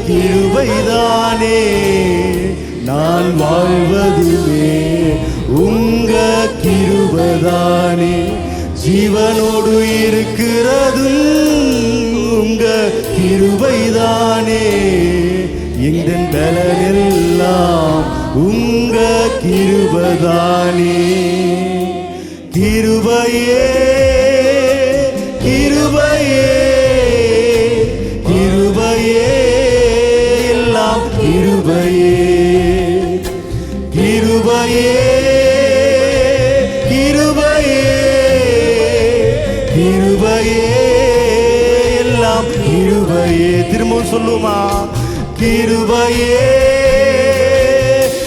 கிருபைதானே, நான் வாழ்வதுமே உங்க கிருபைதானே. ஜீவனோடு இருக்கிறதும் உங்க கிருபைதானே. இந்த பலனெல்லாம் உங்க கிருபைதானே. கிருபையே கிருபையே கிருபையே எல்லாம் கிருபையே. கிருபையே கிருபையே கிருபையே எல்லாம் கிருபையே. திரும்பவும் சொல்லுமா? கிருபையே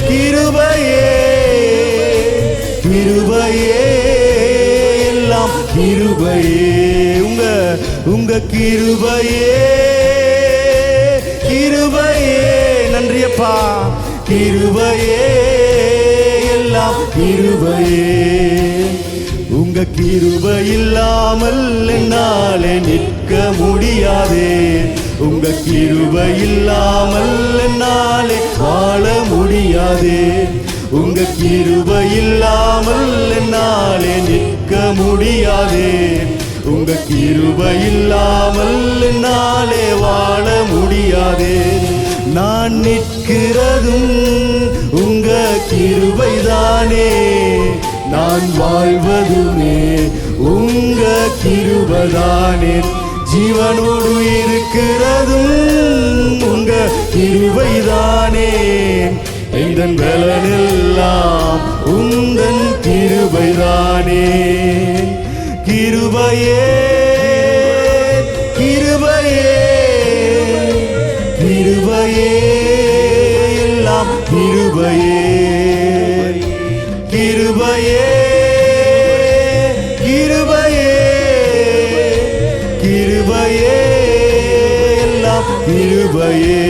கிருபையே கிருபையே எல்லாம் கிருபையே. உங்க கிருபையே கிருபையே. நன்றியப்பா. கிருபையே எல்லாம் கிருபையே. உங்க கிருபை இல்லாமல் என்னாலே நிற்க முடியாதே. உங்க கிருபை இல்லாமல் என்னாலே வாழ முடியாதே. உங்க கிருபை இல்லாமல் என்னாலே நிற்க முடியாதே. உங்க கிருபை இல்லாமல் என்னாலே வாழ முடியாதே. நான் நிற்கிறதும் உங்க கிருபைதானே, நான் வாழ்வதுமே உங்க கிருபைதானே. ஜீவனோடு இருக்கிறதும் உங்க கிருபைதானே. எந்தன் பலனெல்லாம் உந்தன் கிருபைதானே. கிருபையே கிருபையே கிருபையே எல்லாம் கிருபையே. கிருபையே கிருபையே கிருபையே எல்லாம் கிருபையே.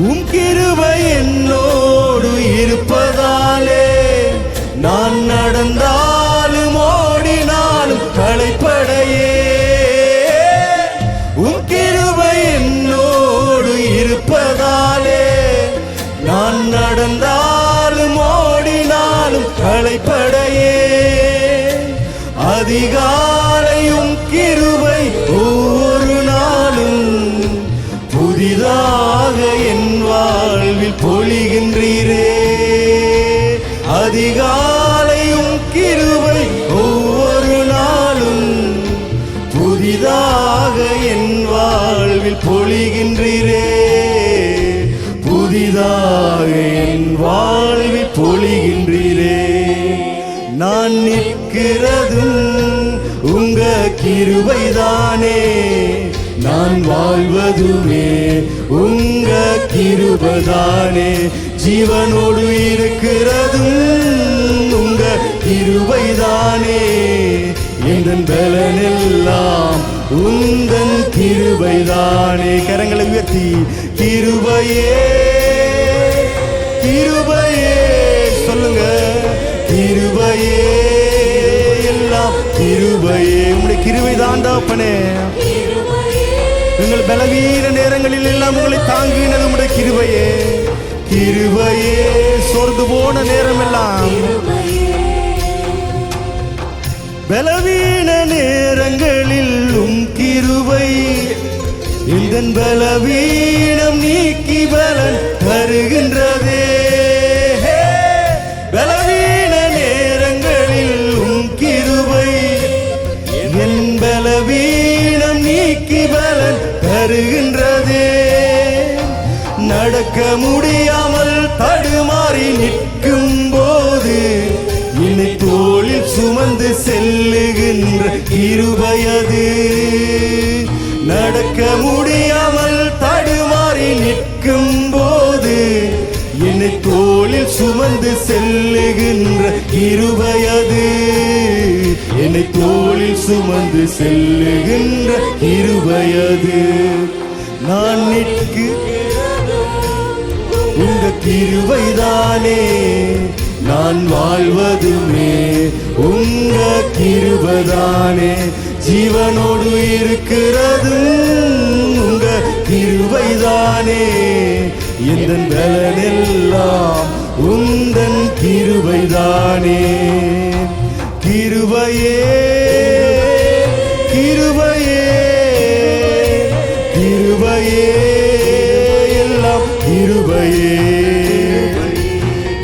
உம் கிருபை என்னோடு இருப்பதாலே நான் நடந்தாலும் ஓடினாலும் களைப்படையே. உம் கிருபை என்னோடு இருப்பதாலே நான் நடந்தாலும் ஓடினாலும் களைப்படையே. அதிகாலையும் கிருபை ஒவ்வொரு நாளும் புதிதாக என் வாழ்வில் பொழிகின்றீரே. அதிகாலையும் கிருபை ஒவ்வொரு நாளும் புதிதாக என் வாழ்வில் பொழிகின்றீரே. புதிதாக புதிதாக என் வாழ்வில் பொழிகின்றீரே. நான் நிற்கிறதும் உங்க கிருபைதானே, நான் வாழ்வதுமே உங்க கிருபைதானே. ஜீவனோடு இருக்கிறதும் உங்க கிருபைதானே, என் பலனெல்லாம் உந்தன் கிருபைதானே. கரங்களை உயர்த்தி கிருபையே கிருபையே சொல்லுங்க. கிருபையே எல்லாம் கிருபையே. உங்களுடைய கிருபைதான் தகப்பனே. உங்கள் பலவீன நேரங்களில் எல்லாம் உங்களை தாங்கினது உங்களுடைய கிருபையே. கிருபையே சோர்ந்து போன நேரம் எல்லாம், பலவீன நேரங்களில் கிருபை இந்த பலவீனம் நீக்கி பலன் தருகின்றதே. பலவீன நேரங்களில் கிருபை என் பலவீனம் நீக்கி பலன் தருகின்றதே. நடக்க முடியாமல் தடுமாறி நிற்கும் போது என்னை தோளில் சுமந்து செல்லுகின்ற கிருபையது. நடக்க முடியாமல் தடுமாறி நிற்கும் போது என்னை தோளில் சுமந்து செல்லுகின்ற கிருபையது. என்னை தோளில் சுமந்து செல்லுகின்ற கிருபையது. நான் உங்க கிருபைதானே, நான் வாழ்வதுமே உங்க கிருபைதானே. ஜீவனோடு இருக்கிறதும் உங்க கிருபைதானே, என் பலனெல்லாம் உந்தன் கிருபைதானே. கிருபையே கிருபையே கிருபையே எல்லாம் கிருபையே.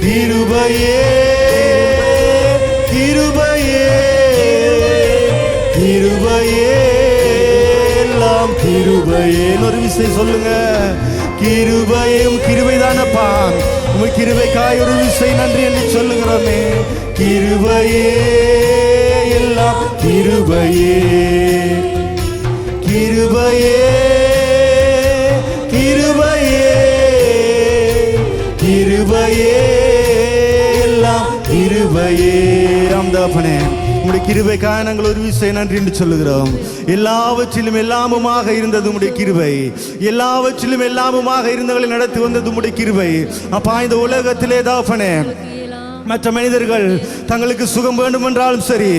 கிருபையே கிருபையே கிருபையே எல்லாம் கிருபையே. ஒரு விஷயம் சொல்லுங்க. கிருபையும் கிருபைதானப்பா. உங்க கிருபைக்காய் ஒரு விஷயம் நன்றி என்று சொல்லுகிறோமே. கிருபையே எல்லாம் கிருபையே. கிருபையே கிருபையே கிருபையே எல்லாம் கிருபையே. ஆம்தாப்பனே, உங்களுடைய கிருபைக்காக நாங்கள் ஒரு விஷயம் நன்றி என்று சொல்லுகிறோம். எல்லாவற்றிலும் எல்லாமுமாக இருந்தது உம்முடைய கிருபை. எல்லாவற்றிலும் எல்லாமுமாக இருந்தவர்களை நடத்தி வந்தது உம்முடைய கிருபை. அப்பா, இந்த உலகத்திலே தாப்பனே மற்ற மனிதர்கள் தங்களுக்கு சுகம் வேண்டும் என்றாலும் சரி,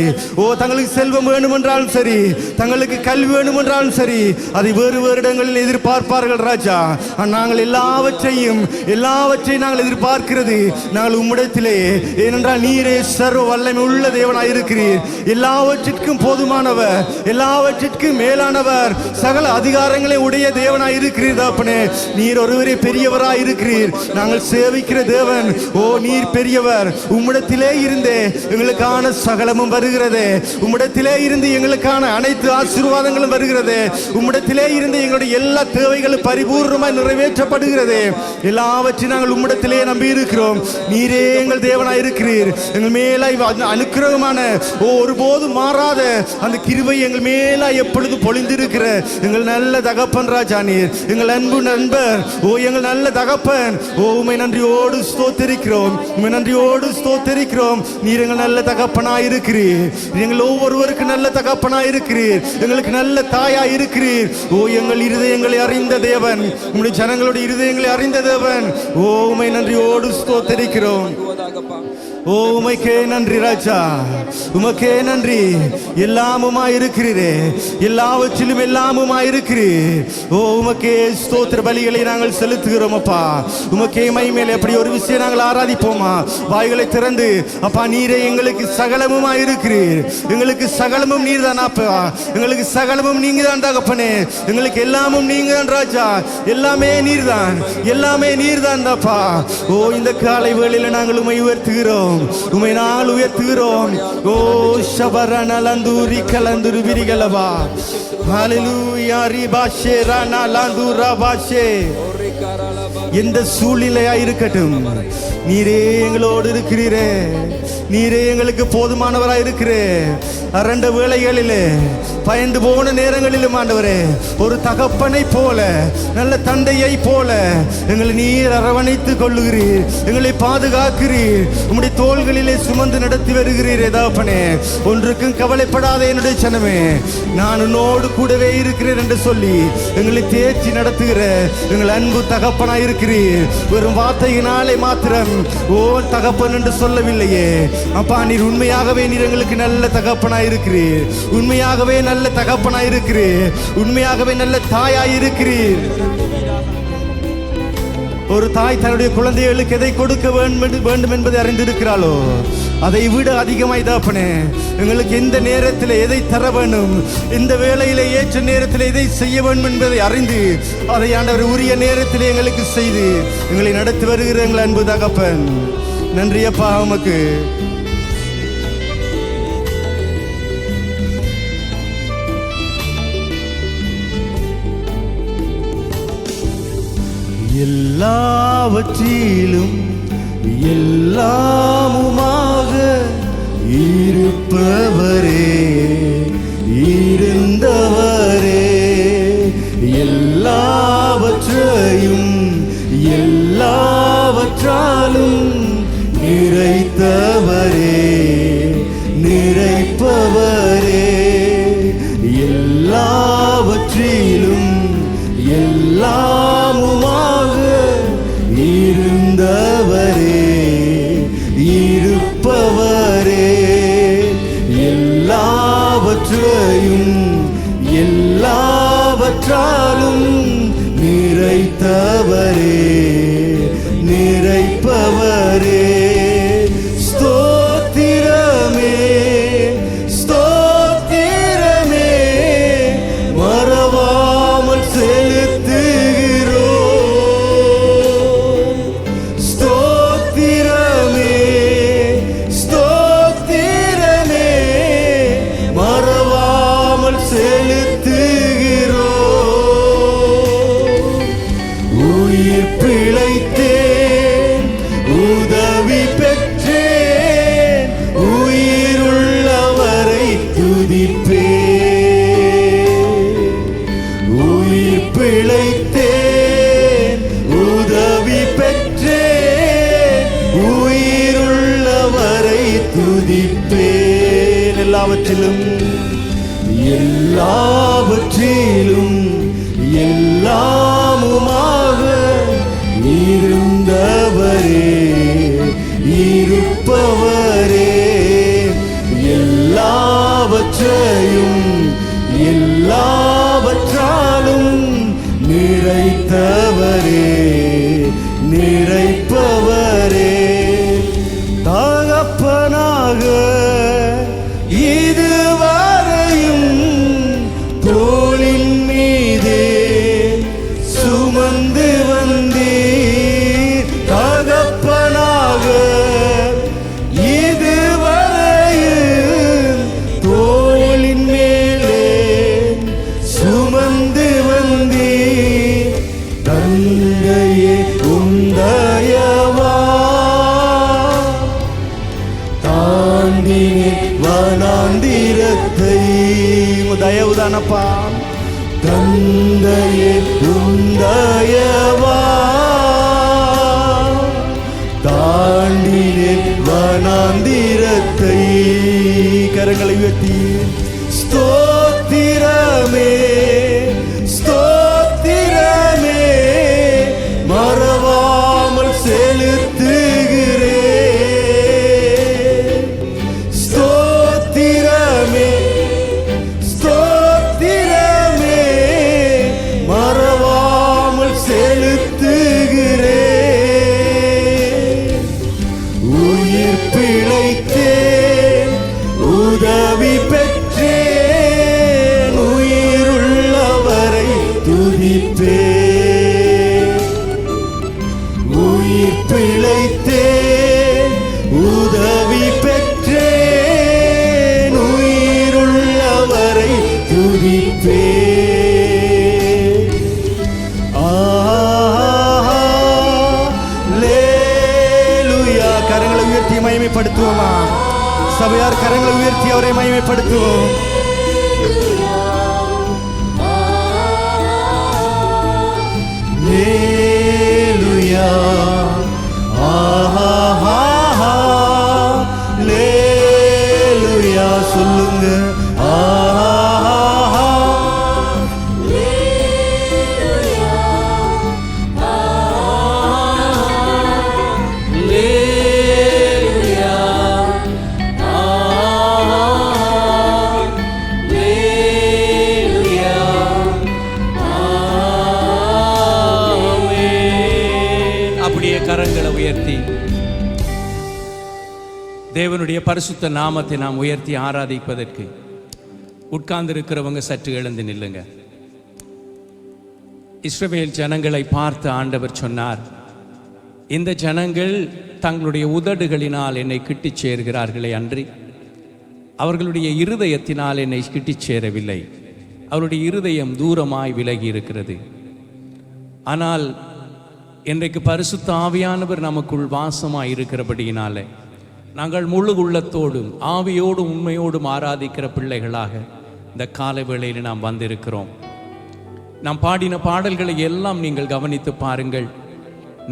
தங்களுக்கு செல்வம் வேண்டும் என்றாலும் சரி, தங்களுக்கு கல்வி வேண்டும் என்றாலும் சரி, அதை வேறு வேறு இடங்களில் எதிர்பார்ப்பார்கள் ராஜா. நாங்கள் எல்லாவற்றையும் நாங்கள் எதிர்பார்க்கிறது நாங்கள் உம்மிடத்திலே. ஏனென்றால் நீரே சர்வ வல்லமை உள்ள தேவனாய் இருக்கிறீர். எல்லாவற்றிற்கும் போதுமானவர், எல்லாவற்றிற்கும் மேலானவர், சகல அதிகாரங்களை உடைய தேவனாய் இருக்கிறீர் தாப்பனே. நீர் ஒருவரே பெரியவராய் இருக்கிறீர். நாங்கள் சேவிக்கிற தேவன் நீர் பெரியவர். உம்மிடத்திலே இருந்தே எங்களுக்கான சகலமும் வருகிறது. உம்மிடத்திலே இருந்து எங்களுக்கான அனைத்து ஆசீர்வாதங்களும் வருகிறது. உம்மிடத்திலே இருந்து எங்களுடைய எல்லா தேவைகளும் பரிபூர்ணமாய் நிறைவேற்றப்படுகிறது. எல்லாவற்றையும் நாங்கள் உம்மிடத்திலே நம்பி இருக்கிறோம். நீரே எங்கள் தேவனாய் இருக்கிறீர். எங்கள் மேலாய் அனுக்கிரகமான ஒருபோதும் மாறாத அந்த கிருபை எங்கள் மேலாய் எப்பொழுது பொழிந்திருக்கிற எங்கள் நல்ல தகப்பன் ராஜா நீர். எங்கள் அன்பு நண்பர், எங்கள் நல்ல தகப்பன். உம்மை நன்றியோடு ஸ்தோத்திரிக்கிறோம். உம்மை நன்றியோடு ஸ்தோத்திரிக்கிறோம். நீர் எங்கள் நல்ல தகப்பனாய் இருக்கிறீர். எங்கள் ஒவ்வொருவருக்கு நல்ல தகப்பனாய் இருக்கிறீர். எங்களுக்கு நல்ல தாயாய் இருக்கிறீர். எங்கள் இருதயங்களை அறிந்த தேவன், உம்முடைய ஜனங்களுடைய இருதயங்களை அறிந்த தேவன். உம்மை நன்றியோடு ஸ்தோத்திரிக்கிறோம். உமக்கே நன்றி ராஜா, உமக்கே நன்றி. எல்லாமுமாய் இருக்கிறீரே, எல்லாவற்றிலும் எல்லாமுமாய் இருக்கிறீர். உமக்கே ஸ்தோத்திர பலிகளை நாங்கள் செலுத்துகிறோம் அப்பா. உமக்கே மகிமையிலே அப்படி ஒரு விஷயம் நாங்கள் ஆராதிப்போமா? வாய்களை திறந்து அப்பா, நீரே எங்களுக்கு சகலமுமாய் இருக்கிறீர். எங்களுக்கு சகலமும் நீர் தான் அப்பா. எங்களுக்கு சகலமும் நீங்க தான் தகப்பனே. எங்களுக்கு எல்லாமும் நீங்க தான் ராஜா. எல்லாமே நீர் தான், எல்லாமே நீர் தான் அப்பா. இந்த காலை வேளையில நாங்கள் உம்மை உயர்த்துகிறோம், உம்மை நாங்கள் உயர்த்துகிறோம். ஷபரனலந்தூரி கலந்துரு விரிகலவா. ஹalleluya ரிபாஷே ரனலந்துரா பாஷே. எந்த சூழ்நிலையா இருக்கட்டும், நீரே எங்களோடு இருக்கிறீரே, நீரே எங்களுக்கு போதுமானவராய் இருக்கிறே. அரண்ட வேளைகளிலே, பயந்து போன நேரங்களிலும் ஆண்டவரே, ஒரு தகப்பனை போல, நல்ல தந்தையை போல எங்களை நீர் அரவணைத்து கொள்ளுகிறீர், எங்களை பாதுகாக்கிறீர், உம்முடைய தோள்களிலே சுமந்து நடத்தி வருகிறீர். தகப்பனே, ஒன்றுக்கும் கவலைப்படாத என்னுடைய சனமே, நான் உன்னோடு கூடவே இருக்கிறேன் என்று சொல்லி எங்களை தேர்ச்சி நடத்துகிற எங்கள் அன்பு தகப்பனாய் இருக்கிறீர். வெறும் வார்த்தையினாலே மாத்திரம் ஓ தகப்பன் என்று சொல்லவில்லையே அப்பா, நீர் உண்மையாகவே நீர் எங்களுக்கு நல்ல தகப்பனாய் இருக்கிறீர், உண்மையாகவே நல்ல தகப்பனாய் இருக்கிறீர், உண்மையாகவே நல்ல தாயாய் இருக்கிறீர். ஒரு தாய் தன்னுடைய குழந்தைகளுக்கு எதை கொடுக்க வேண்டும் என்பதை அறிந்திருக்கிறாளோ அதை விட அதிகமாய் தகப்பனே எங்களுக்கு எந்த நேரத்தில் எதை தர வேண்டும், இந்த வேளையிலே ஏற்ற நேரத்தில் எதை செய்ய வேண்டும் என்பதை அறிந்து அதை ஆண்டவர் உரிய நேரத்தில் எங்களுக்கு செய்து எங்களை நடத்தி வருகிற எங்கள் அன்பு தகப்பன், நன்றி அப்பா உமக்கு. எல்லாவற்றிலும் எல்லாமுமாக இருப்பவரே, இருந்தவரே, எல்லாவற்றையும் எல்லாவற்றாலும் நிறைத்தவரே, நிறைப்பவரே, எல்லாவற்றிலும் எல்லாமுமாக இருந்தவரே, இருப்பவரே, எல்லாவற்றையும் எல்லாவற்றாலும் நிறைத்தவரே, நிறைப்பவரே. ஸ்தோத்திரமே, ஸ்தோத்திரமே, மறவாமல் செலுத்துகிறோம். ஸ்தோத்திரமே, ஸ்தோத்திரமே, மறவாமல் செலுத்துகிறோம். உயிர் பிழைத்தேன், உதவி பெற்றேன், உயிருள்ளவரை துதிப்பேன். உயிர் பிழைத்தேன், உதவி பெற்றேன், உயிருள்ளவரை துதிப்பேன். எல்லாவற்றிலும் எல்லாவற்றிலும் எல்லாமுமாக இருந்தவரே, இருப்பவரே, எல்லாவற்றையும் எல்லாவற்றாலும் நிறைத்தவரே, நிறைப்பவரே. தகப்பனாக இதுவரையும் தோளின் மீதே சுமந்து வந்தீர். தகப்பனாக இதுவரையும் தோளின் மேலே சுமந்து வந்தீர். தந்தையே உந்தயவா தாண்டினே வனாந்திரத்தை. தயவுதானப்பா. தந்தையே உந்தயவா தாண்டினே வனாந்திரத்தை. கரங்களை உயர்த்தி ஸ்தோத்திரமே, ஸ்தோத்திரமே, மறவாமல் செலுத்துகிறேன். ஸ்தோத்திரமே, ஸ்தோத்திரமே, மறவாமல் செலுத்துகிறேன். உயிர் பிழைத்தேன், உதவி பெற்றேன், உயிருள்ளவரை துதிப்பேன். உயிர் பிழைத்தேன், உதவி பெற்றேன், உயிருள்ளவரை துதிப்பேன். ஆ உயர்த்தி மகிமைப்படுத்துவோமா? சபையார் கரங்களை உயர்த்தி அவரை மகிமைப்படுத்துவோம். ஹல்லேலூயா, ஆஹா ஹல்லேலூயா சொல்லுங்க. கரங்களை உயர்த்தி தேவனுடைய பரிசுத்த நாமத்தை நாம் உயர்த்தி ஆராதிப்பதற்கு உட்கார்ந்து இருக்கிறவங்க சற்று எழுந்து நில்லுங்க. இஸ்ரவேல் ஜனங்களை பார்த்து ஆண்டவர் சொன்னார், இந்த ஜனங்கள் தங்களுடைய உதடுகளினால் என்னை கிட்டிச் சேர்கிறார்களே அன்றி அவர்களுடைய இருதயத்தினால் என்னை கிட்டிச் சேரவில்லை. அவருடைய இருதயம் தூரமாய் விலகி இருக்கிறது. ஆனால் இன்றைக்கு பரிசுத்த ஆவியானவர் நமக்குள் வாசமாய் இருக்கிறபடியினாலே நாங்கள் முழு உள்ளத்தோடும் ஆவியோடும் உண்மையோடும் ஆராதிக்கிற பிள்ளைகளாக இந்த காலை வேளையில் நாம் வந்திருக்கிறோம். நாம் பாடின பாடல்களை எல்லாம் நீங்கள் கவனித்து பாருங்கள்.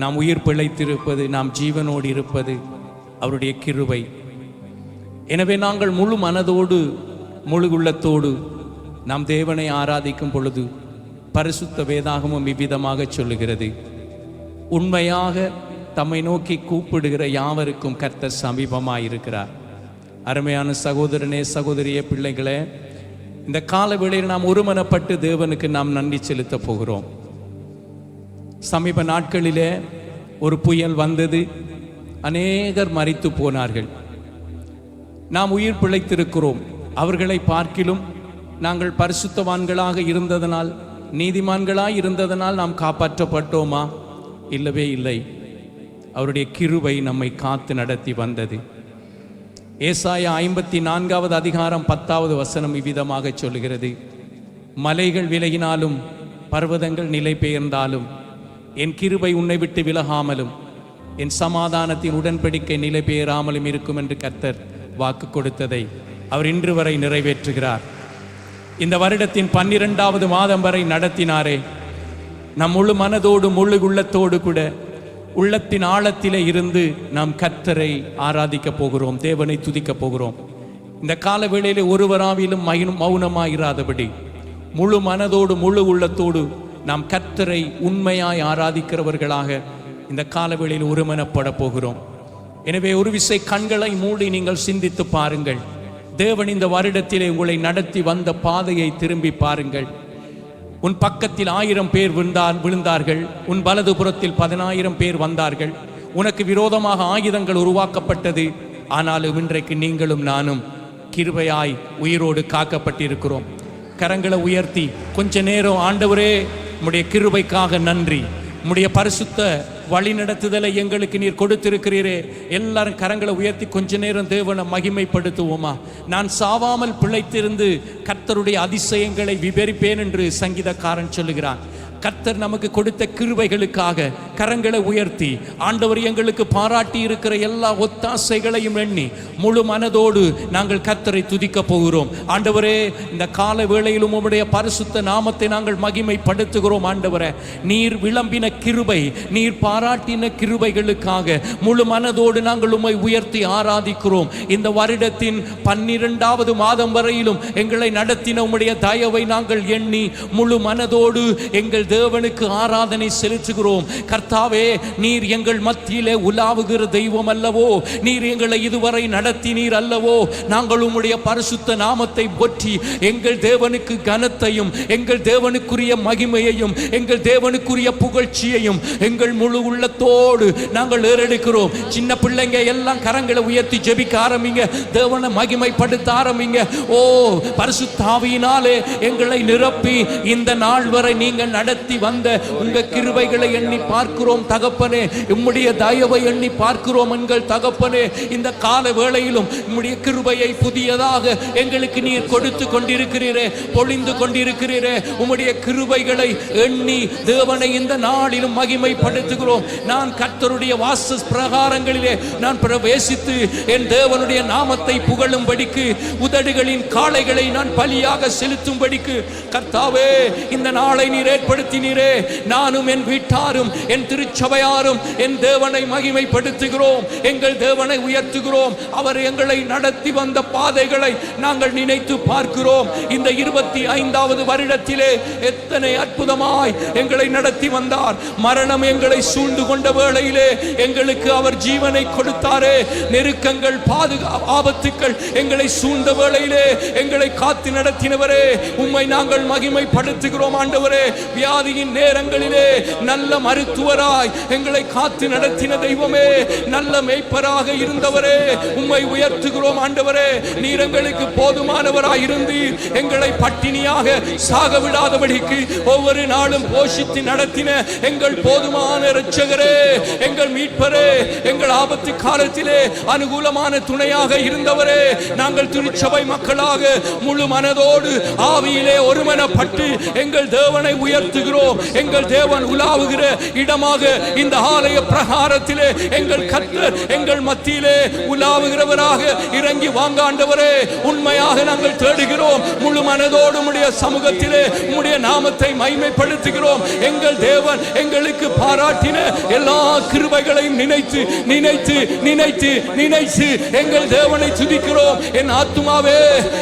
நாம் உயிர் பிழைத்திருப்பது, நாம் ஜீவனோடு இருப்பது அவருடைய கிருபை. எனவே நாங்கள் முழு மனதோடு முழு உள்ளத்தோடு நாம் தேவனை ஆராதிக்கும் பொழுது பரிசுத்த வேதாகமும் இவ்விதமாக சொல்லுகிறது, உண்மையாக தம்மை நோக்கி கூப்பிடுகிற யாவருக்கும் கர்த்தர் சமீபமாயிருக்கிறார். அருமையான சகோதரனே, சகோதரியே, பிள்ளைகளே, இந்த கால வேளையில் நாம் ஒருமனப்பட்டு தேவனுக்கு நாம் நன்றி செலுத்த போகிறோம். சமீப நாட்களிலே ஒரு புயல் வந்தது, அநேகர் மரித்து போனார்கள். நாம் உயிர் பிழைத்திருக்கிறோம். அவர்களை பார்க்கிலும் நாங்கள் பரிசுத்தவான்களாக இருந்ததனால், நீதிமான்களாய் இருந்ததனால் நாம் காப்பாற்றப்பட்டோமா? இல்லவே இல்லை. அவருடைய கிருபை நம்மை காத்து நடத்தி வந்தது. ஏசாயா 54வது அதிகாரம் 10வது வசனம் இவ்விதமாக சொல்லுகிறது, மலைகள் விலகினாலும் பர்வதங்கள் நிலை பெயர்ந்தாலும் என் கிருபை உன்னை விட்டு விலகாமலும் என் சமாதானத்தின் உடன்படிக்கை நிலை பெயராமலும் இருக்கும் என்று கர்த்தர் வாக்கு கொடுத்ததை அவர் இன்று வரை நிறைவேற்றுகிறார். இந்த வருடத்தின் 12வது மாதம் வரை நடத்தினாரே. நம் முழு மனதோடு முழு உள்ளத்தோடு கூட உள்ளத்தின் ஆழத்திலே இருந்து நாம் கர்த்தரை ஆராதிக்க போகிறோம், தேவனை துதிக்க போகிறோம். இந்த கால வேளையிலே ஒருவராவிலும் மௌனமாயிராதபடி முழு மனதோடு முழு உள்ளத்தோடு நாம் கர்த்தரை உண்மையாய் ஆராதிக்கிறவர்களாக இந்த கால வேளையில் ஒருமனப்பட போகிறோம். எனவே ஒரு விசை கண்களை மூடி நீங்கள் சிந்தித்து பாருங்கள். தேவன் இந்த வருடத்திலே உங்களை நடத்தி வந்த பாதையை திரும்பி பாருங்கள். உன் பக்கத்தில் 1000 பேர் விழுந்தார்கள், உன் வலது புறத்தில் 10,000 பேர் வந்தார்கள். உனக்கு விரோதமாக ஆயுதங்கள் உருவாக்கப்பட்டது. ஆனாலும் இன்றைக்கு நீங்களும் நானும் கிருபையாய் உயிரோடு காக்கப்பட்டிருக்கிறோம். கரங்களை உயர்த்தி கொஞ்ச நேரம், ஆண்டவரே உம்முடைய கிருபைக்காக நன்றி, உம்முடைய பரிசுத்த வழி நடத்துதலை எங்களுக்கு நீர் கொடுத்திருக்கிறீரே. எல்லாரும் கரங்களை உயர்த்தி கொஞ்ச நேரம் தேவனை மகிமைப்படுத்துவோமா? நான் சாவாமல் பிழைத்திருந்து கர்த்தருடைய அதிசயங்களை விவரிப்பேன் என்று சங்கீதக்காரன் சொல்லுகிறான். கர்த்தர் நமக்கு கொடுத்த கிருபைகளுக்காக கரங்களை உயர்த்தி ஆண்டவர் எங்களுக்கு பாராட்டி இருக்கிற எல்லா ஒத்தாசைகளையும் எண்ணி முழு மனதோடு நாங்கள் கர்த்தரை துதிக்க போகிறோம். ஆண்டவரே, இந்த கால வேளையிலும் உம்முடைய பரிசுத்த நாமத்தை நாங்கள் மகிமைப்படுத்துகிறோம். ஆண்டவரே, நீர் விளம்பின கிருபை, நீர் பாராட்டின கிருபைகளுக்காக முழு மனதோடு நாங்கள் உம்மை உயர்த்தி ஆராதிக்கிறோம். இந்த வருடத்தின் 12வது மாதம் வரையிலும் எங்களை நடத்தின உம்முடைய தயவை நாங்கள் எண்ணி முழு மனதோடு எங்கள் தேவனுக்கு ஆராதனை செலுத்துகிறோம். கர்த்தாவே, நீர் எங்கள் மத்தியிலே உலாவுகிற தெய்வம் அல்லவோ, நீர் எங்களை இதுவரை நடத்தினீர் அல்லவோ. நாங்கள் உம்முடைய பரிசுத்த நாமத்தை போற்றி எங்கள் தேவனுக்கு கனத்தையும் எங்கள் தேவனுக்குரிய மகிமையையும் எங்கள் தேவனுக்குரிய புகழ்ச்சியையும் எங்கள் முழு உள்ளத்தோடு நாங்கள் ஏறெடுக்கிறோம். சின்ன பிள்ளைங்க எல்லாம் கரங்களை உயர்த்தி ஜெபிக்க ஆரம்பிங்க, தேவனை மகிமைப்படுத்த ஆரம்பிங்க. ஓ, பரிசுத்த ஆவியினாலே எங்களை நிரப்பி இந்த நாள் வரை நீங்கள் நடத்தி நடத்தி வந்த உங்க கிருபைகளை எண்ணி பார்க்கிறோம் தகப்பனே. உம்முடைய தயவை எண்ணி பார்க்கிறோம் எங்கள் தகப்பனே. இந்த கால வேளையிலும் உம்முடைய கிருபையை புதியதாக எங்களுக்கு நீர் கொடுத்து கொண்டிருக்கிறீரே, பொழிந்து கொண்டிருக்கிறீரே. உம்முடைய கிருபைகளை எண்ணி தேவனை இந்த நாளிலும் மகிமைப்படுத்துகிறோம். நான் கர்த்தருடைய வாச பிரகாரங்களிலே நான் பிரவேசித்து என் தேவனுடைய நாமத்தை புகழும்படிக்கு உதடுகளின் காளைகளை நான் பலியாக செலுத்தும்படிக்கு கர்த்தாவே இந்த நாளை நீர் ஏற்படுத்தினீரே. நானும் என் வீட்டாரும் என் திருச்சபையாரும் என் தேவனை மகிமைப்படுத்துகிறோம், எங்கள் தேவனை உயர்த்துகிறோம். அவர் எங்களை நடத்தி வந்த பாதைகளை நாங்கள் நினைத்து பார்க்கிறோம். இந்த 25வது வருடத்திலே எத்தனை அற்புதமாய் எங்களை நடத்தி வந்தார். மரணம் எங்களை சூழ்ந்து கொண்ட வேளையிலே எங்களுக்கு அவர் ஜீவனை கொடுத்தாரே. நெருக்கங்கள், ஆபத்துக்கள் எங்களை சூழ்ந்த வேளையிலே எங்களை காத்து நடத்தினவரே, உம்மை நாங்கள் மகிமைப்படுத்துகிறோம் ஆண்டவரே. வியாதியின் நேரங்களிலே நல்ல மருத்துவராய் எங்களை காத்து நடத்தின தெய்வமே, நல்ல மேய்ப்பராக இருந்தவரே, உம்மை உயர்த்துகிறோம் ஆண்டவரே. நீர் எங்களுக்கு போதுமானவராய் இருந்தீர். எங்களை பட்டினியாக சாக விடாதபடிக்கு ஒவ்வொரு நாளும் போஷித்து நடத்தின எங்கள் போதுமான இரட்சகரே, எங்கள் மீட்பரே, எங்கள் ஆபத்து காலத்திலே அனுகூலமான துணையாக இருந்தவரே. நாங்கள் திருச்சபை மக்களாக முழு மனதோடு ஆவியிலே ஒருமனப்பட்டு எங்கள் தேவனை உயர்த்துகிறோம். எங்கள் தேவன் உலாவுகிற இடமாக இந்த ஆலய பிரகாரத்திலே எங்கள் கர்த்தர் எங்கள் மத்தியிலே உலாவுகிறவராக இறங்கி வாங்க ஆண்டவரே. உண்மையாக நாங்கள் தேடுகிறோம். முழு மனதோடு உம்முடைய சமூகத்திலே உம்முடைய நாமத்தை மகிமைப்படுத்துகிறோம். எங்கள் தேவன் எங்களுக்கு பாராட்டின எல்லா கிருபைகளையும் நினைத்து நினைத்து நினைத்து நினைத்து எங்கள் தேவனை துதிக்கிறோம். என் ஆத்துமாவே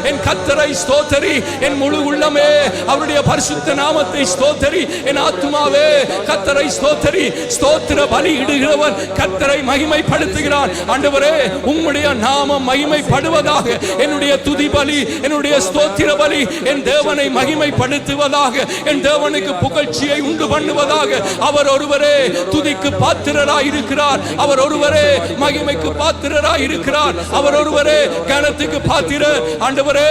என் கர்த்தரை ஸ்தோத்தரி, என் முழு உள்ளமே அவருடைய பரிசுத்த நாமத்தை ஸ்தோத்தரி. என் ஆத்துமாவே கர்த்தரை ஸ்தோத்தரி. ஸ்தோத்திர பலி இடுகிறவன் கர்த்தரை மகிமைப்படுத்துகிறான். ஆண்டவரே உம்முடைய நாமம் மகிமைப்படுவதாக. என்னுடைய துதி பலி, என்னுடைய ஸ்தோத்திர பலி என் தேவனை மகிமைப்படுத்துவதாக, என் தேவனுக்கு புகழ்ச்சியை உண்டு பண்ணுவதாக. அவர் ஒருவரே துதிக்கு பாத்திரராய் இருக்கிறார். அவர் ஒருவரே மகிமைக்கு பாத்திரராய் இருக்கிறார். அவர் ஒருவரே கனத்துக்கு பாத்திரர். ஆண்டவரே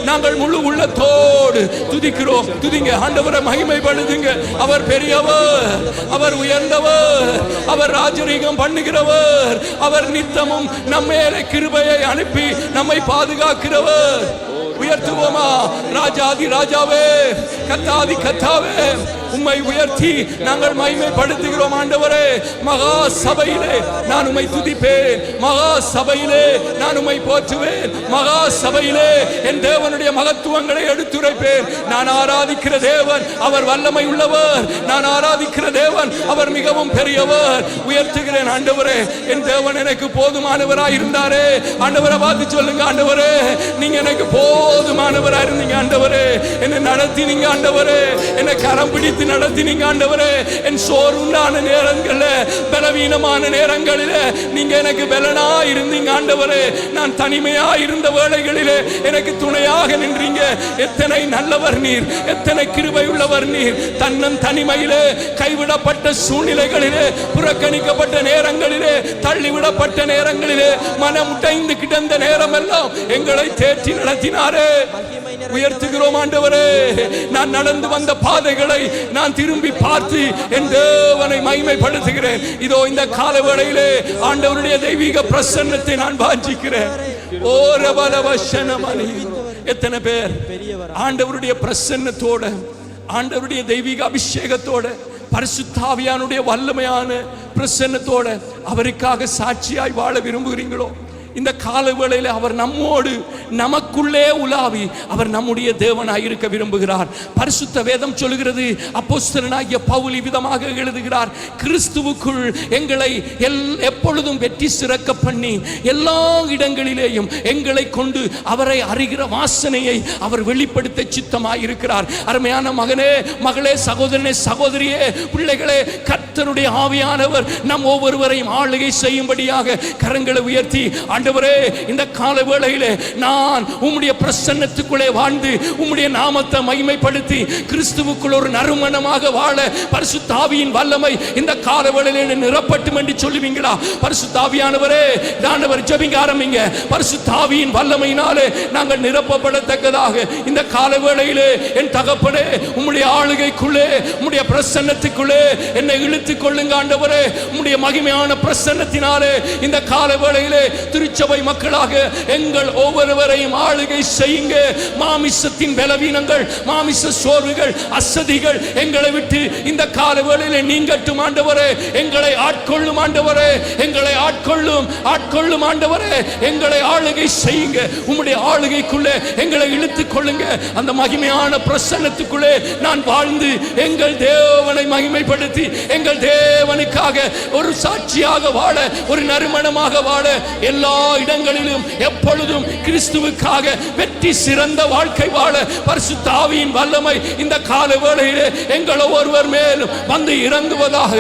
நாங்கள் முழு உள்ளத்தோடு துதிக்கிறோம். துதிங்க ஆண்டவரை மகிமைப்படுத்துங்க. அவர் பெரியவர், அவர் உயர்ந்தவர், அவர் ராஜரீகம் பண்ணுகிறவர், அவர் நித்தமும் நம்மேலே கிருபையை அனுப்பி நம்மை பாதுகாக்கிறவர். உயர்த்துவோமா? ராஜாதி ராஜாவே, கத்தாதி கத்தாவே, உம்மை உயர்த்தி நாங்கள் மகிமைப்படுத்துகிறோம் ஆண்டவரே. மகா சபையிலே நான் உம்மை துதிப்பேன். மகா சபையிலே நான் உம்மை போற்றுவேன். மகா சபையிலே என் தேவனுடைய மகத்துவங்களை எடுத்துரைப்பேன். நான் ஆராதிக்கிற தேவன் அவர் வல்லமை உள்ளவர். நான் ஆராதிக்கிற தேவன் அவர் மிகவும் பெரியவர். உயர்த்துகிறேன் ஆண்டவரே. என் தேவன் எனக்கு போதுமானவராய் இருந்தாரே. ஆண்டவரை பார்த்து சொல்லுங்க, ஆண்டவரே நீங்க எனக்கு போதுமானவராய் இருந்தீங்க. ஆண்டவரே என்னை நடத்தினீங்க. ஆண்டவரே என்னை கரம் பிடித்து நடத்தினீங்க. ஆண்டவரே என் சோர்வுண்டான நேரங்களில், பலவீனமான நேரங்களில் நீங்க எனக்கு பலனா இருந்தீங்க. ஆண்டவரே நான் தனிமையா இருந்த வேளைகளிலே எனக்கு துணையாக நின்றீங்க. எத்தனை நல்லவர் நீர், எத்தனை கிருபை உள்ளவர் நீர். தன்னன் தனிமையிலே, கைவிடப்பட்ட சூழ்நிலைகளிலே, புறக்கணிக்கப்பட்ட நேரங்களிலே, தள்ளிவிடப்பட்ட நேரங்களிலே, மனம் உடைந்து கிடந்த நேரமெல்லாம் எங்களை தேற்றி நடத்தினாரே. உயர்த்துகிறோம் ஆண்டவரே. நான் நடந்து வந்த பாதைகளை நான் திரும்பி பார்த்து என் தேவனை மகிமைப்படுத்துகிறேன். இதோ இந்த கால வேளையிலே ஆண்டவருடைய தெய்வீக பிரசன்னத்தை நான் வாஞ்சிக்கிறேன். ஓ ரபலவசனமணி, எத்தனை பேர் ஆண்டவருடைய பிரசன்னத்தோட, ஆண்டவருடைய தெய்வீக அபிஷேகத்தோட, பரிசுத்த ஆவியானுடைய வல்லமையான பிரசன்னத்தோட அவருக்காக சாட்சியாய் வாழ விரும்புகிறீங்களோ? இந்த காலவேளையில் அவர் நம்மோடு நமக்குள்ளே உலாவி அவர் நம்முடைய தேவனாய் இருக்க விரும்புகிறார். பரிசுத்த வேதம் சொல்கிறது, அப்போஸ்தலனாகிய பவுல் விதமாக எழுதுகிறார், கிறிஸ்துவுக்குள் எங்களை எப்பொழுதும் வெற்றி சிறக்க பண்ணி எல்லா இடங்களிலேயும் எங்களை கொண்டு அவரை அறிகிற வாசனையை அவர் வெளிப்படுத்த சித்தமாய் இருக்கிறார். அருமையான மகனே, மகளே, சகோதரனே, சகோதரியே, பிள்ளைகளே, கர்த்தருடைய ஆவியானவர் நம் ஒவ்வொருவரையும் ஆளுகை செய்யும்படியாக கரங்களை உயர்த்தி ஆண்டவரே, இந்த கால வேளையிலே நான் உம்முடைய பிரசன்னத்துக்குள்ளே வாழ்ந்து உம்முடைய நாமத்தை மகிமைப்படுத்தி கிறிஸ்துவுக்குள் ஒரு நறுமணமாக வாழ பரிசுத்த ஆவியின் வல்லமை இந்த கால வேளையிலே நிரப்பட்டும் என்று சொல்லுவீங்களா? பரிசுத்த ஆவியானவரே, ஆண்டவர் ஜெபிக்க ஆரம்பிங்க. பரிசுத்த ஆவியின் வல்லமையினாலே நாங்கள் நிரப்பப்படத்தக்கதாக இந்த கால வேளையிலே என் தகப்பனே உம்முடைய ஆளுகைக்குள்ளே உம்முடைய பிரசன்னத்துக்குள்ளே என்னை இழுத்துக் கொள்ளுங்க ஆண்டவரே. உம்முடைய மகிமையான பிரசன்னத்தினாலே இந்த கால வேளையிலே திருச்சபை மக்களாக எங்கள் ஒவ்வொருவரையும் ஆளுகை செய்யுங்க. மாமிசத்தின் பலவீனங்கள், மாமிச சோர்வுகள், அசதிகள் எங்களை விட்டு இந்த கால வேளையிலே நீங்கட்டும் ஆண்டவரே. எங்களை ஆட்கொள்ளும் ஆண்டவரே, எங்களை ஆட்கொள்ளும் ஆண்டவரே. எங்களை ஆளுகை செய்யுங்க. உம்முடைய ஆளுகைக்குள்ளே எங்களை இழுத்துக் கொள்ளுங்க. அந்த மகிமையான பிரசன்னத்துக்குள்ளே நான் வாழ்ந்து எங்கள் தேவனை மகிமைப்படுத்தி எங்கள் தேவனுக்காக ஒரு சாட்சியாக வாழ, ஒரு நறுமணமாக வாழ, எல்லா இடங்களிலும் எப்பொழுதும் கிறிஸ்துவுக்காக வெற்றி சிறந்த வாழ்க்கை வாழ பரிசுத்த ஆவியின் வல்லமை இந்த கால வேளையிலே எங்கள் ஒவ்வொருவர் மேலும் வந்து இறங்குவதாக.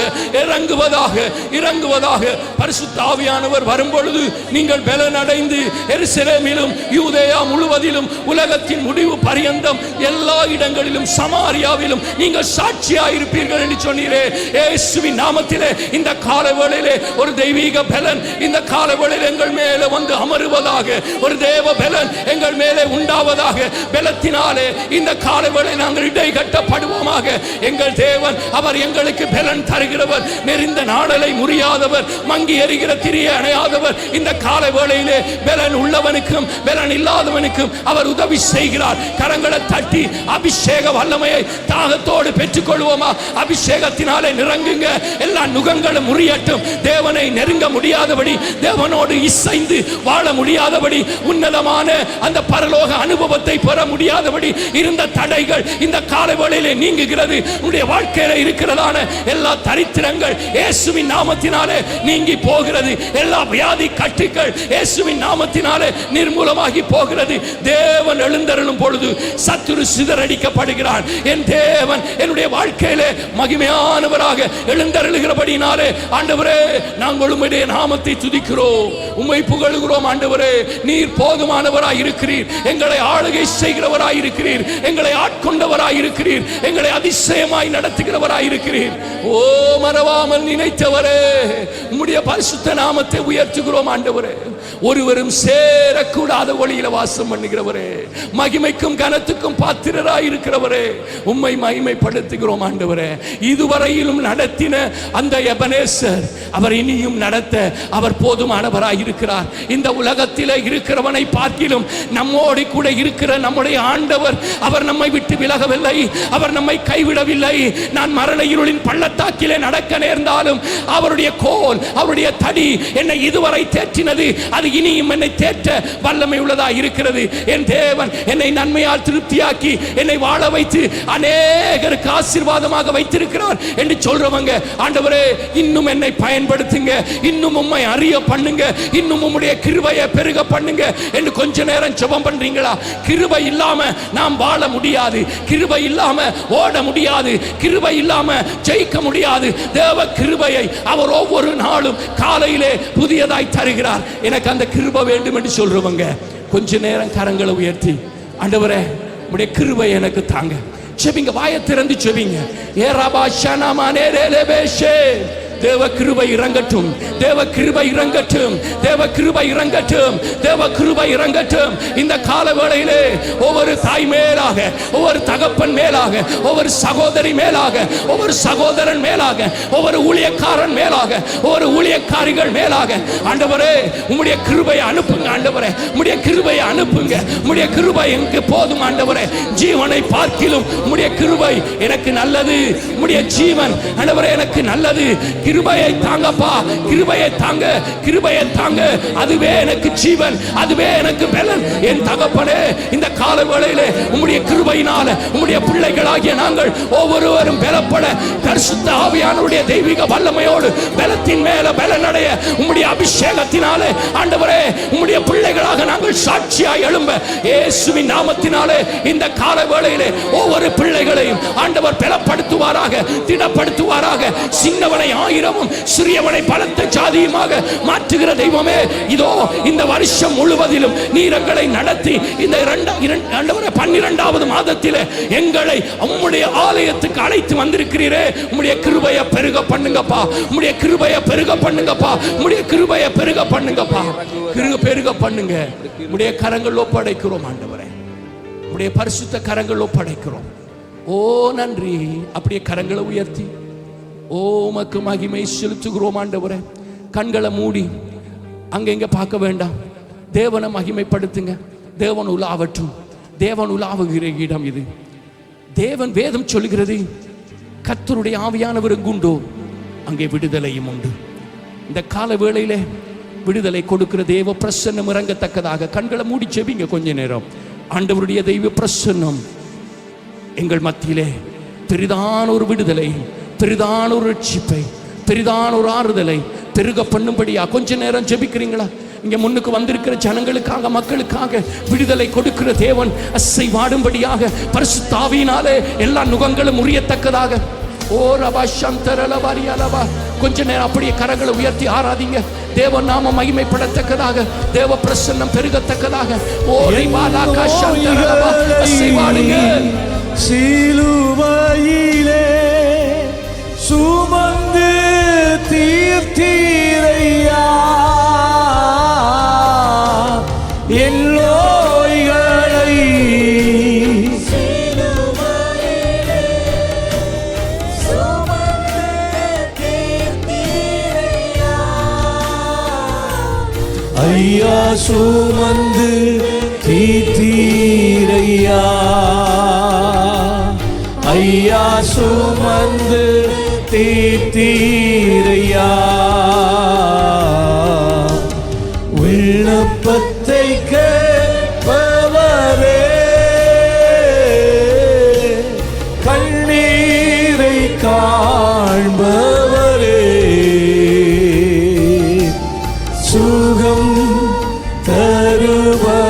பரிசுத்த ஆவியானவர் வரும்பொழுது நீங்கள் பலனடைந்து எருசலேமிலும் யூதேயா முழுவதிலும் உலகத்தின் முடிவு பரியந்தம் எல்லா இடங்களிலும் சமாரியாவிலும் நீங்கள் சாட்சியாயிருப்பீர்கள் என்று சொன்னீரே. இயேசுவின் நாமத்திலே இந்த கால வேளையிலே ஒரு தெய்வீக பலன் இந்த கால வேளையிலே எங்கள் மேலே வந்து அமருவதாக. ஒரு தேவ பலன் எங்கள் மேலே உண்டாவதாக. பலத்தினாலே இந்த கால வேளையிலே நாங்கள் இடை கட்டப்படுவோமாக. எங்கள் தேவன் அவர் எங்களுக்கு பலன் தருகிறவர், நெறிந்த நாடலை முறியாதவர், மங்கி எறிகிற திரிய அணையாதவர். இந்த கால வேளையிலே பலன் உள்ளவனுக்கும் பலன் இல்லாதவனுக்கும் அவர் உதவி செய்கிறார். கரங்களை தட்டி அபிஷேக வல்லமையை தாகத்தோடு பெற்றுக் கொள்வோமா? அபிஷேகத்தினாலே நிரங்குங்க. எல்லா நுகங்களும் முறியட்டும். தேவனை நெருங்க முடியாதபடி, தேவனோடு இசைந்து வாழ முடியாதபடி, உன்னதமான அந்த பரலோக அனுபவத்தை பெற முடியாதபடி இருந்த தடைகள் இந்த கால வேளையிலே நீங்குகிறது. உன்னுடைய வாழ்க்கையில இருக்கிறதான எல்லா தரித்திரங்கள் இயேசுவின் நாமத்தினாலே நீங்கி போகிறது. எல்லா வியாதி கட்டுகள் இயேசுவின் நாமத்தினாலே நிர்மூலமாகி போகிறது. தேவன் எழுந்தருளும் பொழுது சத்துரு சிதறடிக்கப்படுகிறான். என் தேவன் என்னுடைய வாழ்க்கையிலே மகிமையானவராக எழுந்தருளுகிறபடினாலே ஆண்டவரே நாங்கள் உம்முடைய நாமத்தை துதிக்கிறோம், உம்மை புகழுகிறோம். ஆண்டவரே நீர் போதுமானவராய் இருக்கிறீர், எங்களை ஆளுகை செய்கிறவராய் இருக்கிறீர், எங்களை ஆட்கொண்டவராய் இருக்கிறீர், எங்களை அதிசயமாய் நடத்துகிறவராய் இருக்கிறீர். ஓ மறவாமல் நினைத்தவரே உம்முடைய பரிசுத்த நாமத்தை உயர்த்துகிறோம். ஆண்டவரே ஒருவரும் சேரக்கூடாத ஒளியில வாசம் பண்ணுகிறவரே, மகிமைக்கும் கனத்துக்கும் பாத்திரராய் இருக்கிறவரே உம்மை மகிமைப்படுத்துகிறோம். ஆண்டவரே இதுவரையிலும் நடத்தின அந்த எபனேசர் அவர் இனியும் நடத்த அவர் போதுமானவராய் இருக்கிறார். இந்த உலகத்திலே இருக்கிறவனை பார்க்கிலும் நம்மோடு கூட இருக்கிற நம்முடைய ஆண்டவர் அவர் நம்மை விட்டு விலகவில்லை, அவர் நம்மை கைவிடவில்லை. நான் மரண இருளின் பள்ளத்தாக்கிலே நடக்க நேர்ந்தாலும் அவருடைய கோல், அவருடைய தடி என்னை இதுவரை தேற்றினது, அது இனியும் என்னை தேற்ற வல்லமை உள்ளதா இருக்கிறது. என் தேவன் என்னை நன்மையால் திருப்தியாக்கி என்னை வாழ வைத்து அநேகருக்கு ஆசீர்வாதமாக வைத்திருக்கிறார் என்று சொல்றவங்க ஆண்டவரே இன்னும் என்னை பயன்படுத்துங்க, இன்னும் உம்மை அறிய பண்ணுங்க, இன்னும் உம்முடைய கிருபையை பெருக பண்ணுங்க என்று கொஞ்ச நேரம் ஜெபம் பண்றீங்களா? கிருபை இல்லாம நாம் வாழ முடியாது, கிருபை இல்லாம ஓட முடியாது, கிருபை இல்லாம ஜெயிக்க முடியாது. தேவ கிருபையை அவர் ஒவ்வொரு நாளும் காலையிலே புதியதாய் தருகிறார். எனக்கு அந்த கிருபை வேண்டும் என்று சொல்றவங்க கொஞ்ச நேரம் கரங்களை உயர்த்தி ஆண்டவரே உம்முடைய கிருபை எனக்கு தாங்க. செபிங்க, வாயை திறந்து செபிங்க. ஏராபா ஷனமானே ரேலேபேஷே தேவ கிருபை இறங்கட்டும், தேவ கிருபை இறங்கட்டும், தேவ கிருபை இறங்கட்டும், தேவ கிருபை இறங்கட்டும். இந்த கால வேளையிலே ஒவ்வொரு தாய் மேலாக, ஒவ்வொரு தகப்பன் மேலாக, ஒவ்வொரு சகோதரி மேலாக, ஒவ்வொரு சகோதரன் மேலாக, ஒவ்வொரு ஊழியக்காரன் மேலாக, ஒவ்வொரு ஊழியக்காரிகள் மேலாக ஆண்டவரே உம்முடைய கிருபையை அனுப்புங்க. ஆண்டவரே உம்முடைய கிருபையை அனுப்புங்க. உம்முடைய கிருபை எனக்கு போதும். ஆண்டவரே ஜீவனை பார்க்கிலும் உம்முடைய கிருபை எனக்கு நல்லது. உம்முடைய ஜீவன் ஆண்டவரே எனக்கு நல்லது. கிருபையை தாங்கப்பா, கிருபையை தாங்க, கிருபையை தாங்க. அதுவே எனக்கு ஜீவன், அதுவே எனக்கு பலன். என் தகப்பனே இந்த கால வேளையிலே உம்முடைய கிருபையினால உம்முடைய பிள்ளைகளாகிய நாங்கள் ஒவ்வொருவரும் பலப்பட பரிசுத்த ஆவியானவருடைய தெய்வீக வல்லமையோடு பலத்தின் மேல பலனடைய உம்முடைய அபிஷேகத்தினாலே ஆண்டவரே உம்முடைய பிள்ளைகளாக நாங்கள் சாட்சியாய் எழும்ப இயேசுவின் நாமத்தினாலே இந்த கால வேளையிலே ஒவ்வொரு பிள்ளைகளையும் ஆண்டவர் பலப்படுத்துவாராக, திடப்படுத்துவாராக. சின்னவனை 1000 ஆயிரமும் சிறியவனை பலத்த ஜாதியுமாக மாற்றுகிற தெய்வமே, இதோ இந்த வருஷம் முழுவதிலும் நீர் எங்களை நடத்தி இந்த 12வது மாதத்திலே எங்களை உம்முடைய ஆலயத்துக்கு அழைத்து வந்திருக்கிறீரே. உம்முடைய கிருபையை பெருக பண்ணுங்கப்பா, உம்முடைய கிருபையை பெருக பண்ணுங்கப்பா, உம்முடைய கிருபையை பெருக பண்ணுங்கப்பா, பெருக பண்ணுங்க. உம்முடைய கரங்கள் ஒப்படைக்கிறோம் ஆண்டவரே, உம்முடைய பரிசுத்த கரங்கள் ஒப்படைக்கிறோம். ஓ நன்றி. அப்படியே கரங்களை உயர்த்தி ஓ உமக்கு மகிமை செலுத்துகிறோம் ஆண்டவரே. கண்களை மூடி அங்கெங்க பார்க்க வேண்டாம், தேவனை மகிமைப்படுத்துங்க. தேவன் உலாவற்றும், தேவன் உலாவுகிற இடம் இது. தேவன் வேதம் சொல்லுகிறது, கர்த்தருடைய ஆவியானவர் எங்குண்டோ அங்கே விடுதலையும் உண்டு. இந்த கால வேளையிலே விடுதலை கொடுக்கிற தேவ பிரசன்னம் இறங்கத்தக்கதாக கண்களை மூடி செபிங்க கொஞ்ச நேரம். ஆண்டவருடைய தெய்வ பிரசன்னம் எங்கள் மத்தியிலே பெரிதான ஒரு விடுதலை, பெரிதான ஒரு ரட்சிப்பை, பெரிதான ஒரு ஆறுதலை பெருக பண்ணும்படியா கொஞ்ச நேரம் ஜெபிக்கிறீங்களா? இங்க முன்னுக்கு வந்திருக்கிற ஜனங்களுக்காக, மக்களுக்காக விடுதலை கொடுக்கிற தேவன் அசை வாடும்படியாக பரிசுத்த ஆவியினாலே எல்லா நுகங்களும் முறியத்தக்கதாக. ஓ ரபா சந்தரலபாரியாலபா. கொஞ்ச நேரம் அப்படியே கரங்களை உயர்த்தி ஆராதிங்க. தேவ நாம மகிமைப்படத்தக்கதாக, தேவ பிரசன்னம் பெருகத்தக்கதாக. ஓ ரிபாலாகா சந்தரலபா. அசை வாடுங்க. சிலுவையிலே சுமந்து தீர்த்தீரையா என் நோய்களை. ஐயா சுமந்து தீர்த்தீரையா, ஐயா சுமந்து தீர்த்தீரையா. விண்ணப்பத்தை கேட்பவரே, கண்ணீரை காண்பவரே, சுகம் தருபவரே,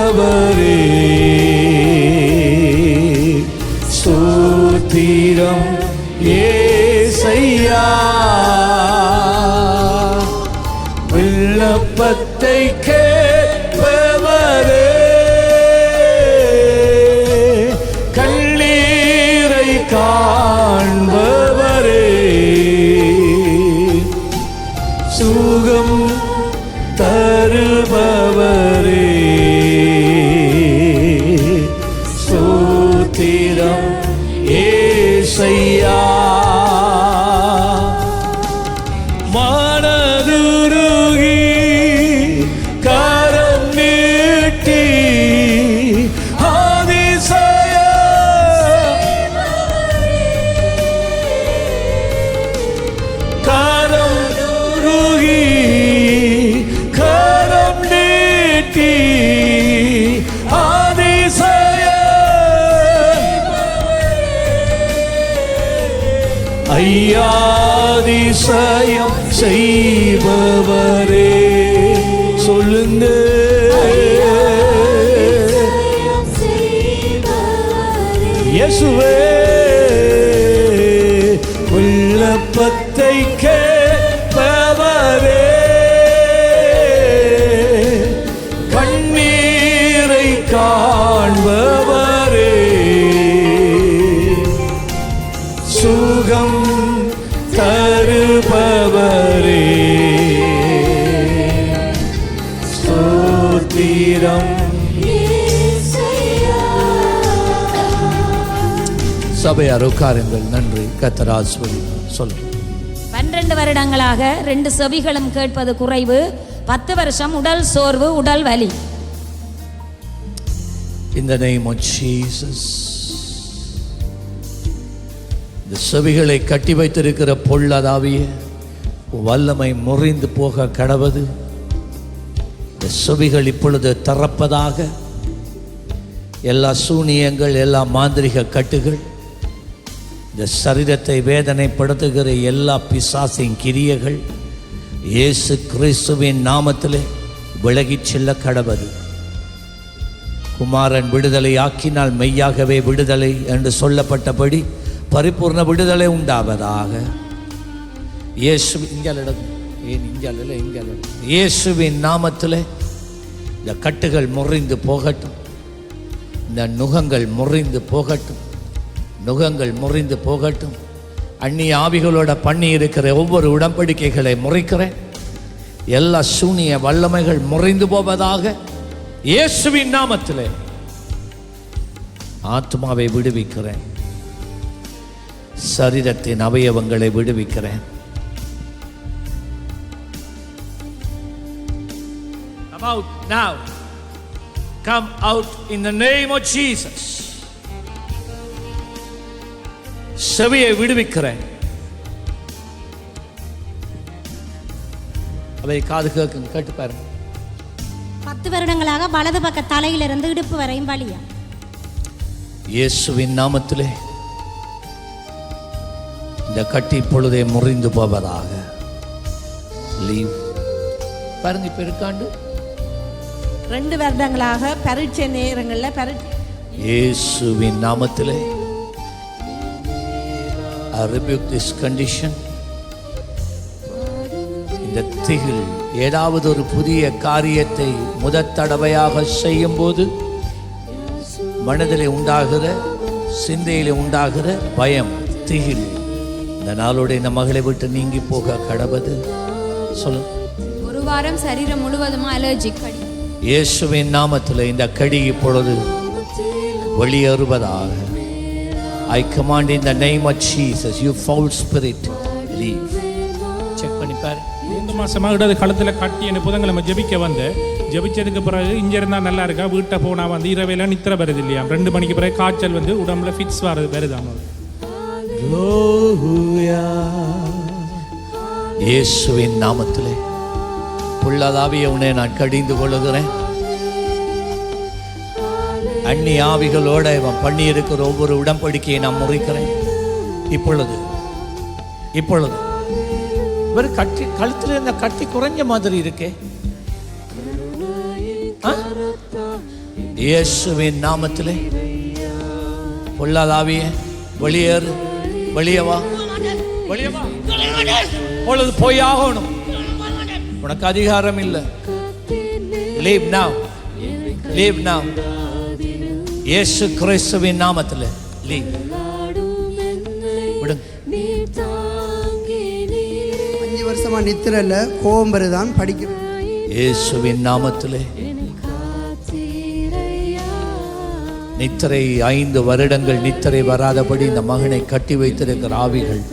ஸ்தோத்திரம் ஏசையா. விண்ணப்பத்தை கேட்பவரே, கண்ணீரை காண்பவரே, சுகம் தருபவரே, ஸ்தோத்திரம் ஏசையா. மனதுருகி கரம் நீட்டி அதிசய கரம் உருகி கரம் நீட்டி அதிசய ஐயா அதிசயம் செய்பவரே. சொல்லுங்க இயேசுவே. விண்ணப்பத்தை கேட்பவரே, கண்ணீரை காண்பவரே, சுகம் தருபவரே, ஸ்தோத்திரம். சபையார் உட்காருங்கள். நன்றி. கர்த்தர் ஆசீர்வதிப்பார். சொல்லுங்க. 12 வருடங்களாக 2 செவிகளும் கேட்பது குறைவு, 10 வருஷம் உடல் சோர்வு, உடல் வலி. In the name of Jesus. இந்த செவிகளை கட்டி வைத்திருக்கிற பொல்லாதாவிய வல்லமை முறிந்து போக கடவது. இந்த செவிகள் இப்பொழுது திறப்பதாக. எல்லா சூனியங்கள், எல்லா மாந்திரிக கட்டுகள், இந்த சரீரத்தை வேதனைப்படுத்துகிற எல்லா பிசாசின் கிரியைகள் இயேசு கிறிஸ்துவின் நாமத்திலே விலகிச் செல்ல கடவது. குமாரன் விடுதலை ஆக்கினால் மெய்யாகவே விடுதலை என்று சொல்லப்பட்டபடி பரிபூர்ண விடுதலை உண்டாவதாக. இயேசுவின் நாமத்தில் இந்த கட்டுகள் முறிந்து போகட்டும், இந்த நுகங்கள் முறிந்து போகட்டும், நுகங்கள் முறிந்து போகட்டும். அந்நிய ஆவிகளோட பண்ணி இருக்கிற ஒவ்வொரு உடன்படிக்கைகளை முறிக்கிறேன். எல்லா சூனிய வல்லமைகள் முறிந்து போவதாக இயேசுவின் நாமத்தில். ஆத்மாவை விடுவிக்கிறேன், சரீரத்தின் அவயவங்களை விடுவிக்கிறேன். Come out now. Come out in the name of Jesus. செவியை விடுவிக்கிறேன். அவை காது கேட்கும், கேட்டு பாருங்க. 10 வருடங்களாக வலது பக்க தலையிலிருந்து இடுப்பு வரையும் வலியா. இயேசுவின் நாமத்திலே இந்த கட்டி இப்பொழுதே முறிந்து போவதாக. லீவ் பாருங்க. இப்ப இருக்காண்டு 2 வருடங்களாக பரீட்சை நேரங்களில் இயேசுவின் நாமத்திலே I rebuke this condition. இந்த திகில் ஏதாவது ஒரு புதிய காரியத்தை முதற் தடவையாக செய்யும் போது மனதிலே உண்டாகிற, சிந்தையிலே உண்டாகிற பயம், திகில் இந்த நாளோட இந்த மகளை விட்டு நீங்கி போக கடவுது. சொல்லு. 1 வாரம் சரீரம் முழுவதும் அலர்ஜிக் கடி. இயேசுவின் நாமத்தில் இந்த கடி இப்பொழுது வெளியேறுவதாக. I command in the name of Jesus, you foul spirit, leave. Check பண்ணி பாரு. 3 மாசமாக இடது கழுத்தில் கட்டி என்ன புதன்கிழமை ஜெபிக்க வந்து ஜெபிச்சதுக்கு பிறகு இங்கே இருந்தால் நல்லா இருக்கா, வீட்டை போனால் வந்து இரவையில் நித்திர வருது இல்லையா, 2 மணிக்கு பிறகு காய்ச்சல் வந்து உடம்புல ஃபிட்ஸ் வருதாம். இயேசுவின் நாமத்திலே புள்ளதாவிய உன்னை நான் கடிந்து கொள்ளுகிறேன். அந்நிய ஆவிகளோட இவன் பண்ணி இருக்கிற ஒவ்வொரு உடன்படிக்கையை நான் முறிக்கிறேன். இப்பொழுது இப்பொழுது இவர் கட்டி கழுத்தில் இருந்த கட்டி குறைஞ்ச மாதிரி இருக்கே. இயேசுவின் நாமத்திலே பொல்லாதாவிய வெளியேறு, வெளியவா, வெளியவா. பொழுது போய் ஆகணும், உனக்கு அதிகாரம் இல்லை. Leave now, leave now. இயேசு கிறிஸ்துவின் நாமத்தில் லீவ். விடுங்க. 5 வருஷமா நித்திரல கோபம் வருதான் படிக்கிறேன். இயேசுவின் நாமத்திலே நித்திரை 5 வருடங்கள் நித்திரை வராதபடி இந்த மகனை கட்டி வைத்திருக்கிற ஆவிகள்,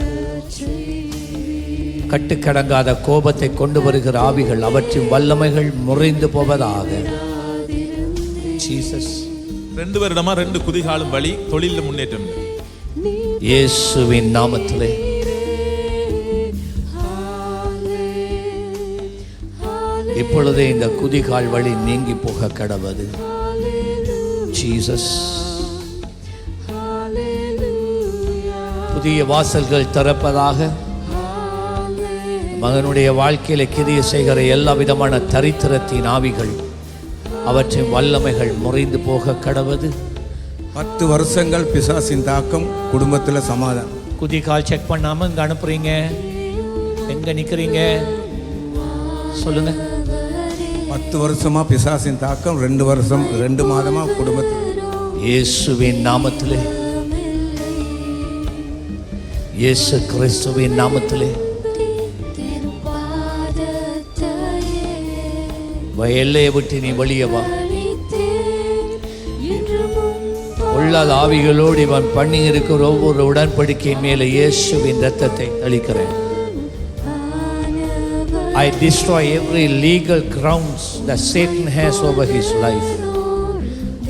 கட்டுக்கடங்காத கோபத்தை கொண்டு வருகிற ஆவிகள், அவற்றின் வல்லமைகள் முறிந்து போவதாக. ஜீசஸ். 2 வருடமா 2 குதிகாலும் வலி, தொழிலில் முன்னேற்றம். இயேசுவின் நாமத்திலே இப்பொழுதே இந்த குதிகால் வலி நீங்கி போக கடவுது. ஜீசஸ். புதிய வாசல்கள் திறப்பதாக. மகனுடைய வாழ்க்கையில கிரியை செய்கிற எல்லா விதமான தரித்திரத்தின் ஆவிகள், அவற்றின் வல்லமைகள் முறிந்து போக கடவுது. 10 வருஷங்கள் பிசாசின் தாக்கம், குடும்பத்தில் சமாதானம். குதிகால் செக் பண்ணாம இங்க அனுப்புறீங்க, எங்க நிக்கிறீங்க சொல்லுங்க. 10 வருஷமா பிசாசின் தாக்கம், 2 மாதமா குடும்பத்தில். இயேசுவின் நாமத்திலே, இயேசு கிறிஸ்துவின் நாமத்திலே எல்லையை விட்டு நீ வெளியே வா. உள்ளாத ஆவிகளோடு இவன் பண்ணி இருக்கிற ஒவ்வொரு உடன்படிக்கை மேலே இயேசுவின் ரத்தத்தை அளிக்கிறேன். I destroy every legal grounds that Satan has over his life.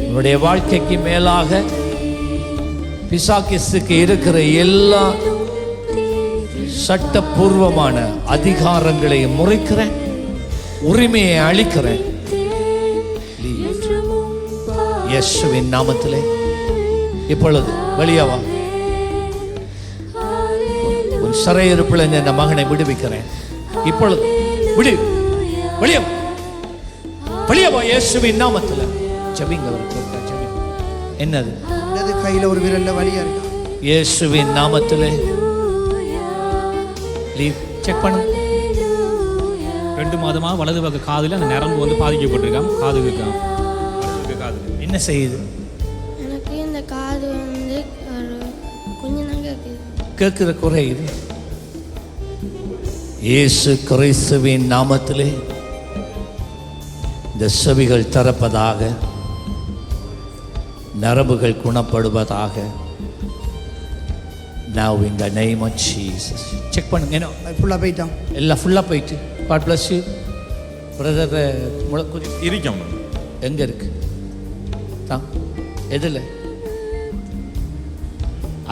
உன்னுடைய வாழ்க்கைக்கு மேலாக பிசாசுக்கு இருக்கிற எல்லா சட்டபூர்வமான அதிகாரங்களை முறிக்கிறேன், உரிமையை அளிக்கிறேன். இயேசுவின் நாமத்திலே இப்பொழுது வெளியவா. உன் சிறையிருப்பில் இந்த மகனை விடுவிக்கிறேன். இப்பொழுது விடு, வெளியே வெளியவா. இயேசுவின் நாமத்தில் ஜெபிங்க. என்னது கையில் ஒரு விரல்ல வலியா இருக்கு. இயேசுவின் நாமத்திலே லீவ். செக் பண்ணு. 2 மாதமாக வலது பக்க காதில் அந்த நரம்பு வந்து பாதிக்கப்பட்டிருக்கான். காது கேட்காம காது என்ன செய்யுது? எனக்கு இந்த காது வந்து கொஞ்சம் தான் கேட்குது. கேட்கிற குறையுது. இயேசு கிறிஸ்துவின் நாமத்திலே இந்த செவிகள் திறப்பதாக, நரம்புகள் குணப்படுவதாக. Now in the name of Jesus. Check பண்ணுங்க. என்ன ஃபுல்லாக போயிட்டான். எல்லாம் ஃபுல்லாக போயிட்டு. God bless you. பிரதர் முளக்குதி இருக்கும். எங்கே இருக்கு? தான் எதில்?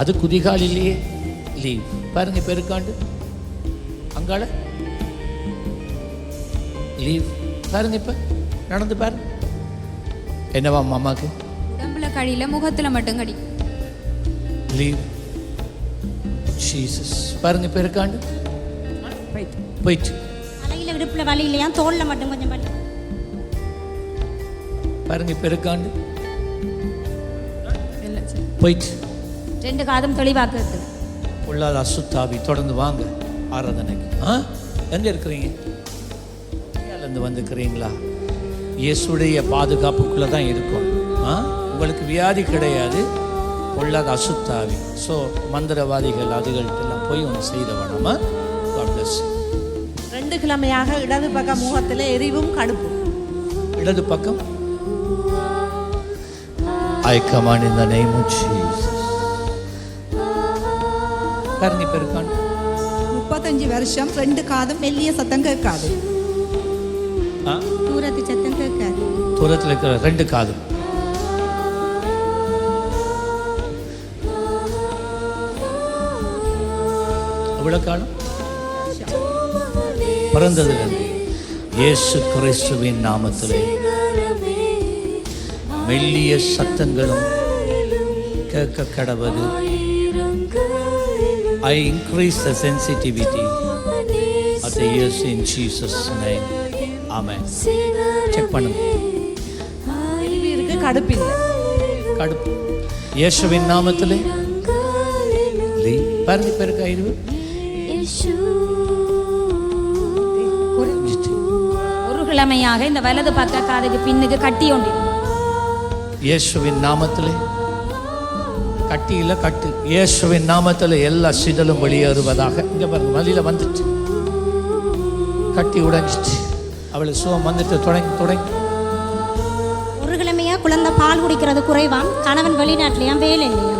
அது குதிகாலிலேயே லீவ். பாருங்க பெருக்காண்டு அங்கால லீவ். பாருங்க இப்ப நடந்து பாருங்க. என்னவா மாமாக்கு? உடம்புல கடியில, முகத்துல மட்டும் கடி. லீவ். ஜீசஸ். பாருங்க பெருக்காண்டு போயிட்டு. தலையில் இடுப்பில் வலி இல்லையா, தோளில் மட்டும் கொஞ்சம் வலி. பாருங்க பெருக்காண்டு போயிட்டு. 2 காதும் தெளிவாக்குறது. பொல்லாத அசுத்தாவி தொடர்ந்து வாங்க ஆராதனைக்கு. எங்க இருக்கிறீங்க? இருந்து வந்துக்கிறீங்களா? இயேசுடைய பாதுகாப்புக்குள்ள தான் இருக்கும். உங்களுக்கு வியாதி கிடையாது. பொல்லாத அசுத்தாவி. ஸோ மந்திரவாதிகள் அதுகள்ட்டெல்லாம் போய் ஒன்று செய்த வேணாமா? God bless you. 2 கிழமையாக இடது பக்க முகத்தில் எரிவும் கடுப்பும். இடது பக்கம். I command in the name of Jesus. பாருங்க பெருக்காண்டு. 35 வருஷம் 2 காதும் மெல்லிய சத்தம் கேட்காது. தூரத்து சத்தம் கேட்காது. தூரத்தில் இருக்கிற 2 காதும். எவ்வளவு காலம்? பிறந்ததிலிருந்து இயேசு கிறிஸ்துவின் நாமத்திலே மெல்லிய சத்தங்களும் கேட்க கடவது. I increase the sensitivity of the ears in Jesus' name. Amen. Check பண்ணுங்க. இருக்கு கடுப்பு இல்லை. கடுப்பு இயேசுவின் நாமத்திலே பாருங்க பெருக்க ஐந்து. ஒரு கிழமையாக இந்த வலது பக்க காதுக்கு பின்னுக்கு கட்டி ஒன்று. இயேசுவின் நாமத்திலே கட்டியில கட்டு. இயேசுவின் நாமத்தில் எல்லா சிதலும் வெளியேறுவதாக. இங்க பாருங்க வழியில வந்துட்டு கட்டி உடைஞ்சிட்டு. அவளை சுகம் வந்துட்டு தொடங்கி. ஒரு கிழமையா குழந்தை பால் குடிக்கிறது குறைவாம். கணவன் வெளிநாட்டிலையா, வேலை இல்லையா.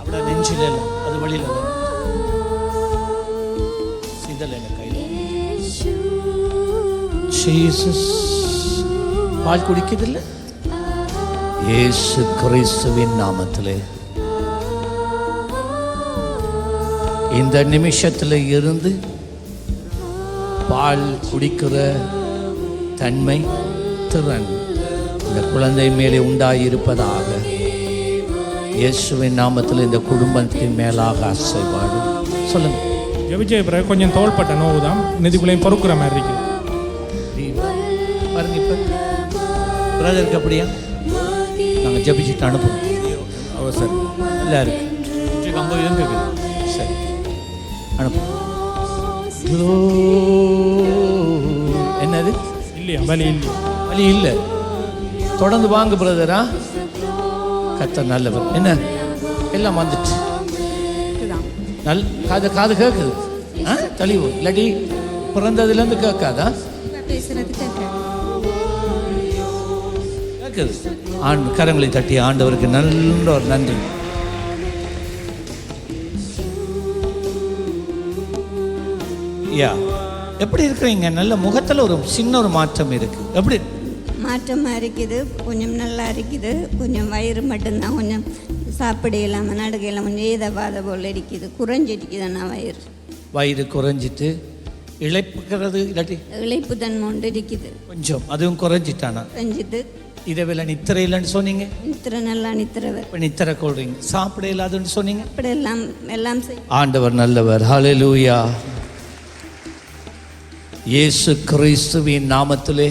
அவளை நெஞ்சில அது வழியில சிதல் எங்க கையில். ஜீசஸ். பால் குடிக்குதில்லை. இயேசு கிறிஸ்துவின் நாமத்திலே இந்த நிமிஷத்தில் இருந்து பால் குடிக்கிற தன்மை, திறன் இந்த குழந்தை மேலே உண்டாயிருப்பதாக. இயேசுவின் நாமத்தில் இந்த குடும்பத்தின் மேலாக ஆசீர்வாதம். சொல்லுங்க. ஜெபிச்ச பிறகு கொஞ்சம் தோள்பட்ட நோவு தான் நெதிக்குள்ளையும் பொறுக்கிற மாதிரி இருக்கு. பாருங்க இப்போ பிரதருக்கு அப்படியா? நாங்கள் ஜபிச்சுட்டு அனுப்புவோம். அவசரம் இல்லை இருக்கு 50 தான் கேட்குது. சரி அனுப்புவோம். என்னது? இல்லையா வலி இல்லையா? வலி இல்லை. தொடர்ந்து வாங்க பிரதரா. கர்த்தர் நல்லவர். என்ன எல்லாம் வந்துட்டு காது கேட்குது. தெளிவு இல்லாட்டி பிறந்ததுலேருந்து கேட்காதா? பேசுறது கேட்காது. கரங்களை தட்டி ஆண்டவருக்கு நல்ல ஒரு நன்றி. யா எப்படி இருக்கிறீங்க? நல்ல முகத்தில் ஒரு சின்ன ஒரு மாற்றம் இருக்கு. எப்படி மாற்றமாக இருக்குது? கொஞ்சம் நல்லா இருக்குது. கொஞ்சம் வயிறு மட்டும்தான் கொஞ்சம் சாப்பிட இல்லாமல் நடுக்க இல்லாமல் கொஞ்சம் ஏதவாத போல் இருக்குது. குறைஞ்சிருக்குதுண்ணா வயிறு குறைஞ்சிட்டு இழைப்புக்கிறது இல்லாட்டி இழைப்பு தன்மை ஒன்று இருக்குது. கொஞ்சம் அதுவும் குறைஞ்சிட்டானா? குறைஞ்சிட்டு. இதை வேலை நித்திரை இல்லைன்னு சொன்னீங்க. நித்திரை நல்லா நித்திரவர். இப்போ நித்திரை கொள்றீங்க. சாப்பிட இல்லாதுன்னு சொன்னீங்க. அப்படி எல்லாம் செய்யும். ஆண்டவர் நல்லவர். ஹல்லேலூயா. இயேசு கிறிஸ்துவின் நாமத்திலே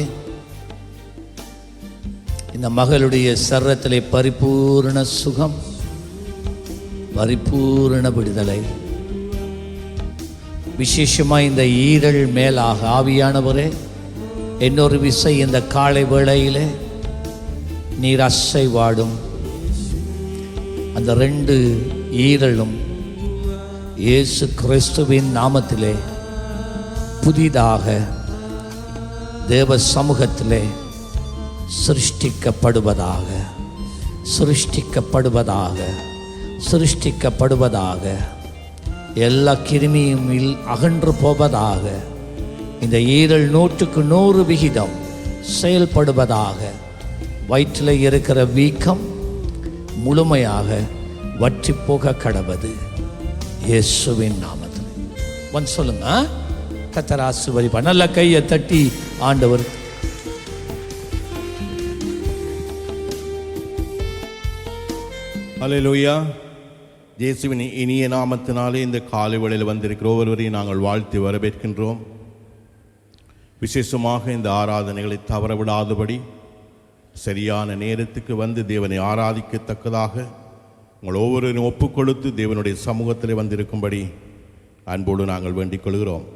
இந்த மகளுடைய சரத்திலே பரிபூர்ண சுகம், பரிபூர்ண விடுதலை. விசேஷமாக இந்த ஈரல் மேலாக ஆவியானவரே இன்னொரு விசை இந்த காலை வேளையிலே நீர் அசைவாடும். அந்த 2 ஈரலும் இயேசு கிறிஸ்துவின் நாமத்திலே புதிதாக தேவ சமூகத்திலே சிருஷ்டிக்கப்படுவதாக, சிருஷ்டிக்கப்படுவதாக, சிருஷ்டிக்கப்படுவதாக. எல்லா கிருமியும் அகன்று போவதாக. இந்த ஈரல் 100% செயல்படுவதாக. வயிற்றில் இருக்கிற வீக்கம் முழுமையாக வற்றி போக கடவது இயேசுவின் நாமத்தில். சொல்லுங்க, கர்த்தர் ஆசீர்வதிப்பார். நல்ல கையை தட்டி ஆண்டவர். அல்லேலூயா. இயேசுவின் இனிய நாமத்தினாலே இந்த காலை வேளையில் வந்திருக்கிற ஒவ்வொருவரையும் நாங்கள் வாழ்த்தி வரவேற்கின்றோம். விசேஷமாக இந்த ஆராதனைகளை தவறவிடாதபடி சரியான நேரத்துக்கு வந்து தேவனை ஆராதிக்கத்தக்கதாக உங்கள் ஒவ்வொருவரையும் ஒப்புக் கொடுத்து தேவனுடைய சமூகத்தில் வந்திருக்கும்படி அன்போடு நாங்கள் வேண்டிக் கொள்கிறோம்.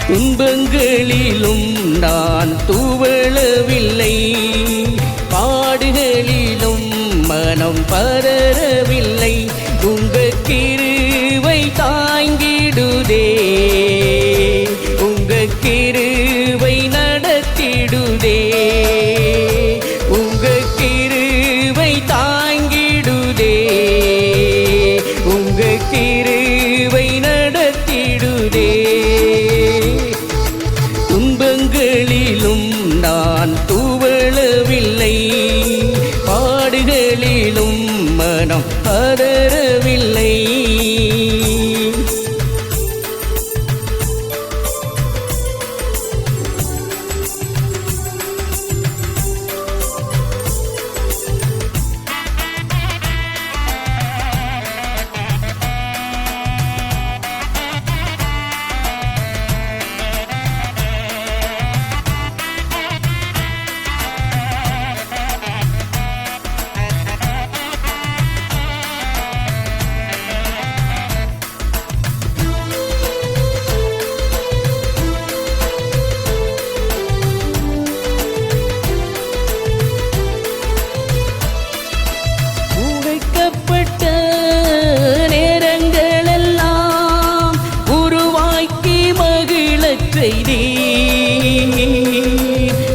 துன்பங்களிலும் நான் துவளவில்லை, பாடுகளிலும் மனம் பதறவில்லை. உங்க கிருபை தாங்கிடுதே, உங்க கிருபை நடத்திடுதே, உங்க கிருபை தாங்கிடுதே, உங்க கிருபை நடத்திடுதே. துன்பங்களிலும் நான் துவளவில்லை, பாடுகளிலும் மனம் பதறவில்லை.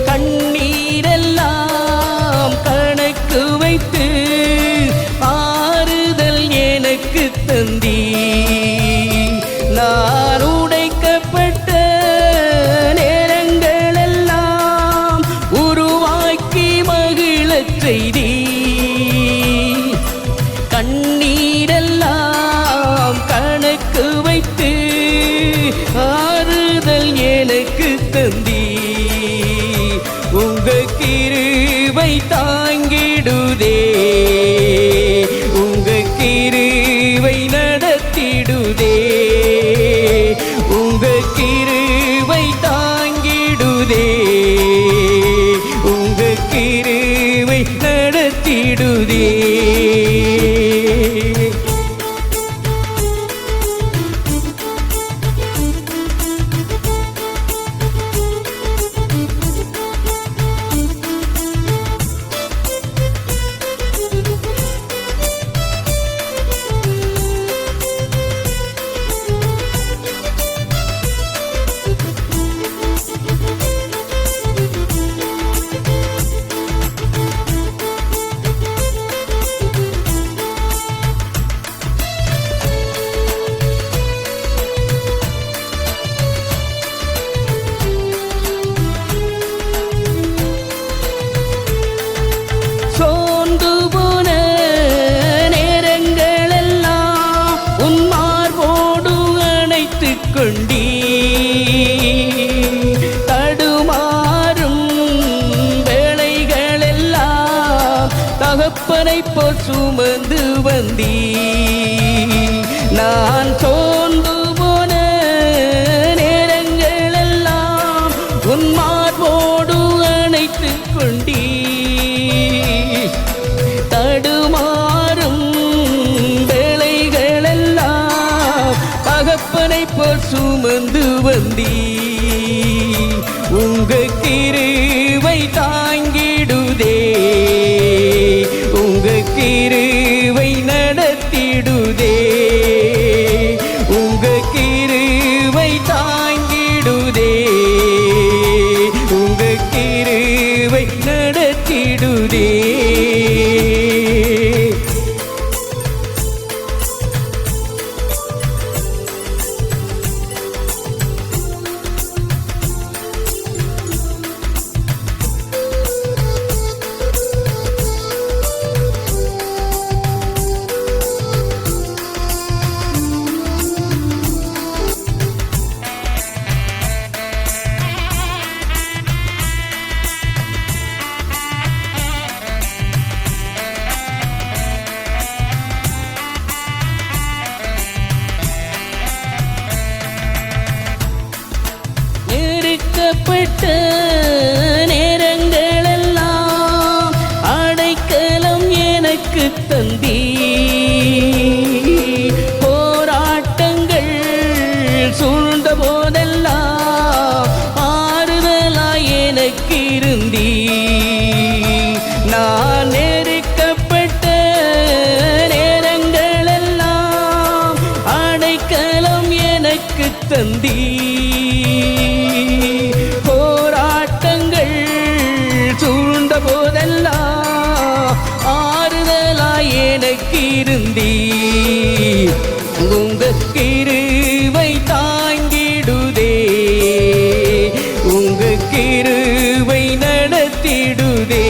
கண்ணீரெல்லாம் கணக்கு வைத்து ஆறுதல் எனக்கு தந்தீ. நான் உடைக்கப்பட்ட நேரங்களெல்லாம் உருவாக்கி மகிழச் செய்தீ. கண்ணீரெல்லாம் கணக்கு வைத்து ஆறுதல் எனக்கு தந்தீ. உங்க கிருபை தாங்கிடுதே, உங்க கிருபை நடத்திடுதே, உங்க கிருபை தாங்கிடுதே, உங்க கிருபை நடத்திடுதே. தகப்பனை போல் சுமந்து வந்தீ. நான் சோர்ந்து போன நேரங்கள் எல்லாம் உன் மார்போடு அணைத்துக் கொண்டீ. தடுமாறும் வேளைகளெல்லாம் தகப்பனை போல் சுமந்து வந்தீ. உங்க கிருபை தாங்கிடுதே, உங்க கிருபை நடத்திடுதே, உங்க கிருபை தாங்கிடுதே, உங்க கிருபை நடத்திடுதே. நெருக்கப்பட்ட நேரங்களெல்லாம் அடைக்கலம் எனக்கு தந்தீ. போராட்டங்கள் சூழ்ந்த போதெல்லாம் ஆறுதலாய் எனக்கு இருந்தீ. நான் நெருக்கப்பட்ட நேரங்களெல்லாம் அடைக்கலம் எனக்கு தந்தீ. போராட்டங்கள் சூழ்ந்த போதெல்லாம் ஆறுதலாய் எனக்கு இருந்தீ. உங்க கிருபை தாங்கிடுதே, உங்க கிருபை நடத்திடுதே,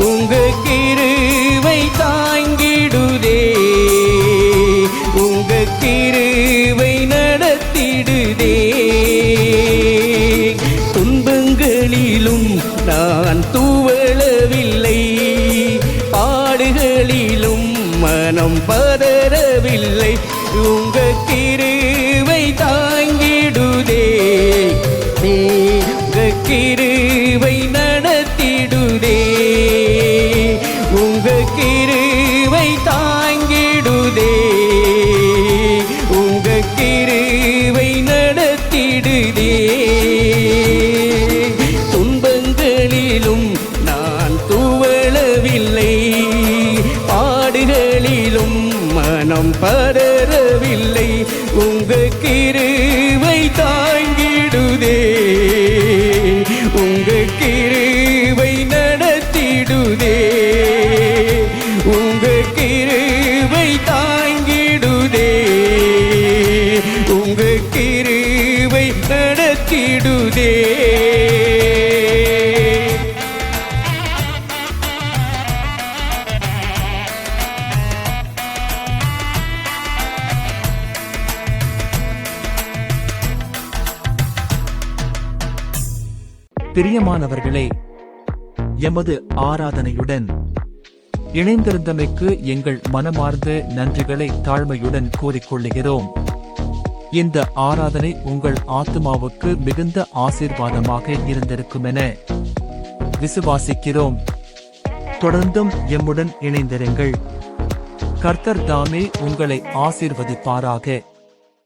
உங்க கிருபை தாங்கிடுதே, உங்க கிருபை நடத்திடுதே. துன்பங்களிலும் நான் துவளவில்லை, பாடுகளிலும் மனம் பதறவில்லை. உங்க கிருபை தாங்கிடுதே, உங்க கிருபை நடத்திடுதே, உங்க கிருபை தாங்கிடுதே, உங்க கிருபை நடத்திடுதே. துன்பங்களிலும் நான் துவளவில்லை, பாடுகளிலும் மனம் பதறவில்லை. உங்க கிருபை தாங்கிடுதே, உங்க கிருபை நடத்திடுதே, உங்க கிருபை தாங்கிடுதே, உங்க கிருபை நடத்திடுதே. பிரியமானவர்களே, எமது ஆராதனையுடன் இணைந்திருந்தமைக்கு எங்கள் மனமார்ந்த நன்றிகளை தாழ்மையுடன் கூறிக்கொள்கிறோம். இந்த ஆராதனை உங்கள் ஆத்துமாவுக்கு மிகுந்த ஆசீர்வாதமாக இருந்திருக்கும் என விசுவாசிக்கிறோம். தொடர்ந்தும் எம்முடன் இணைந்திருங்கள். கர்த்தர் தாமே உங்களை ஆசீர்வதிப்பாராக.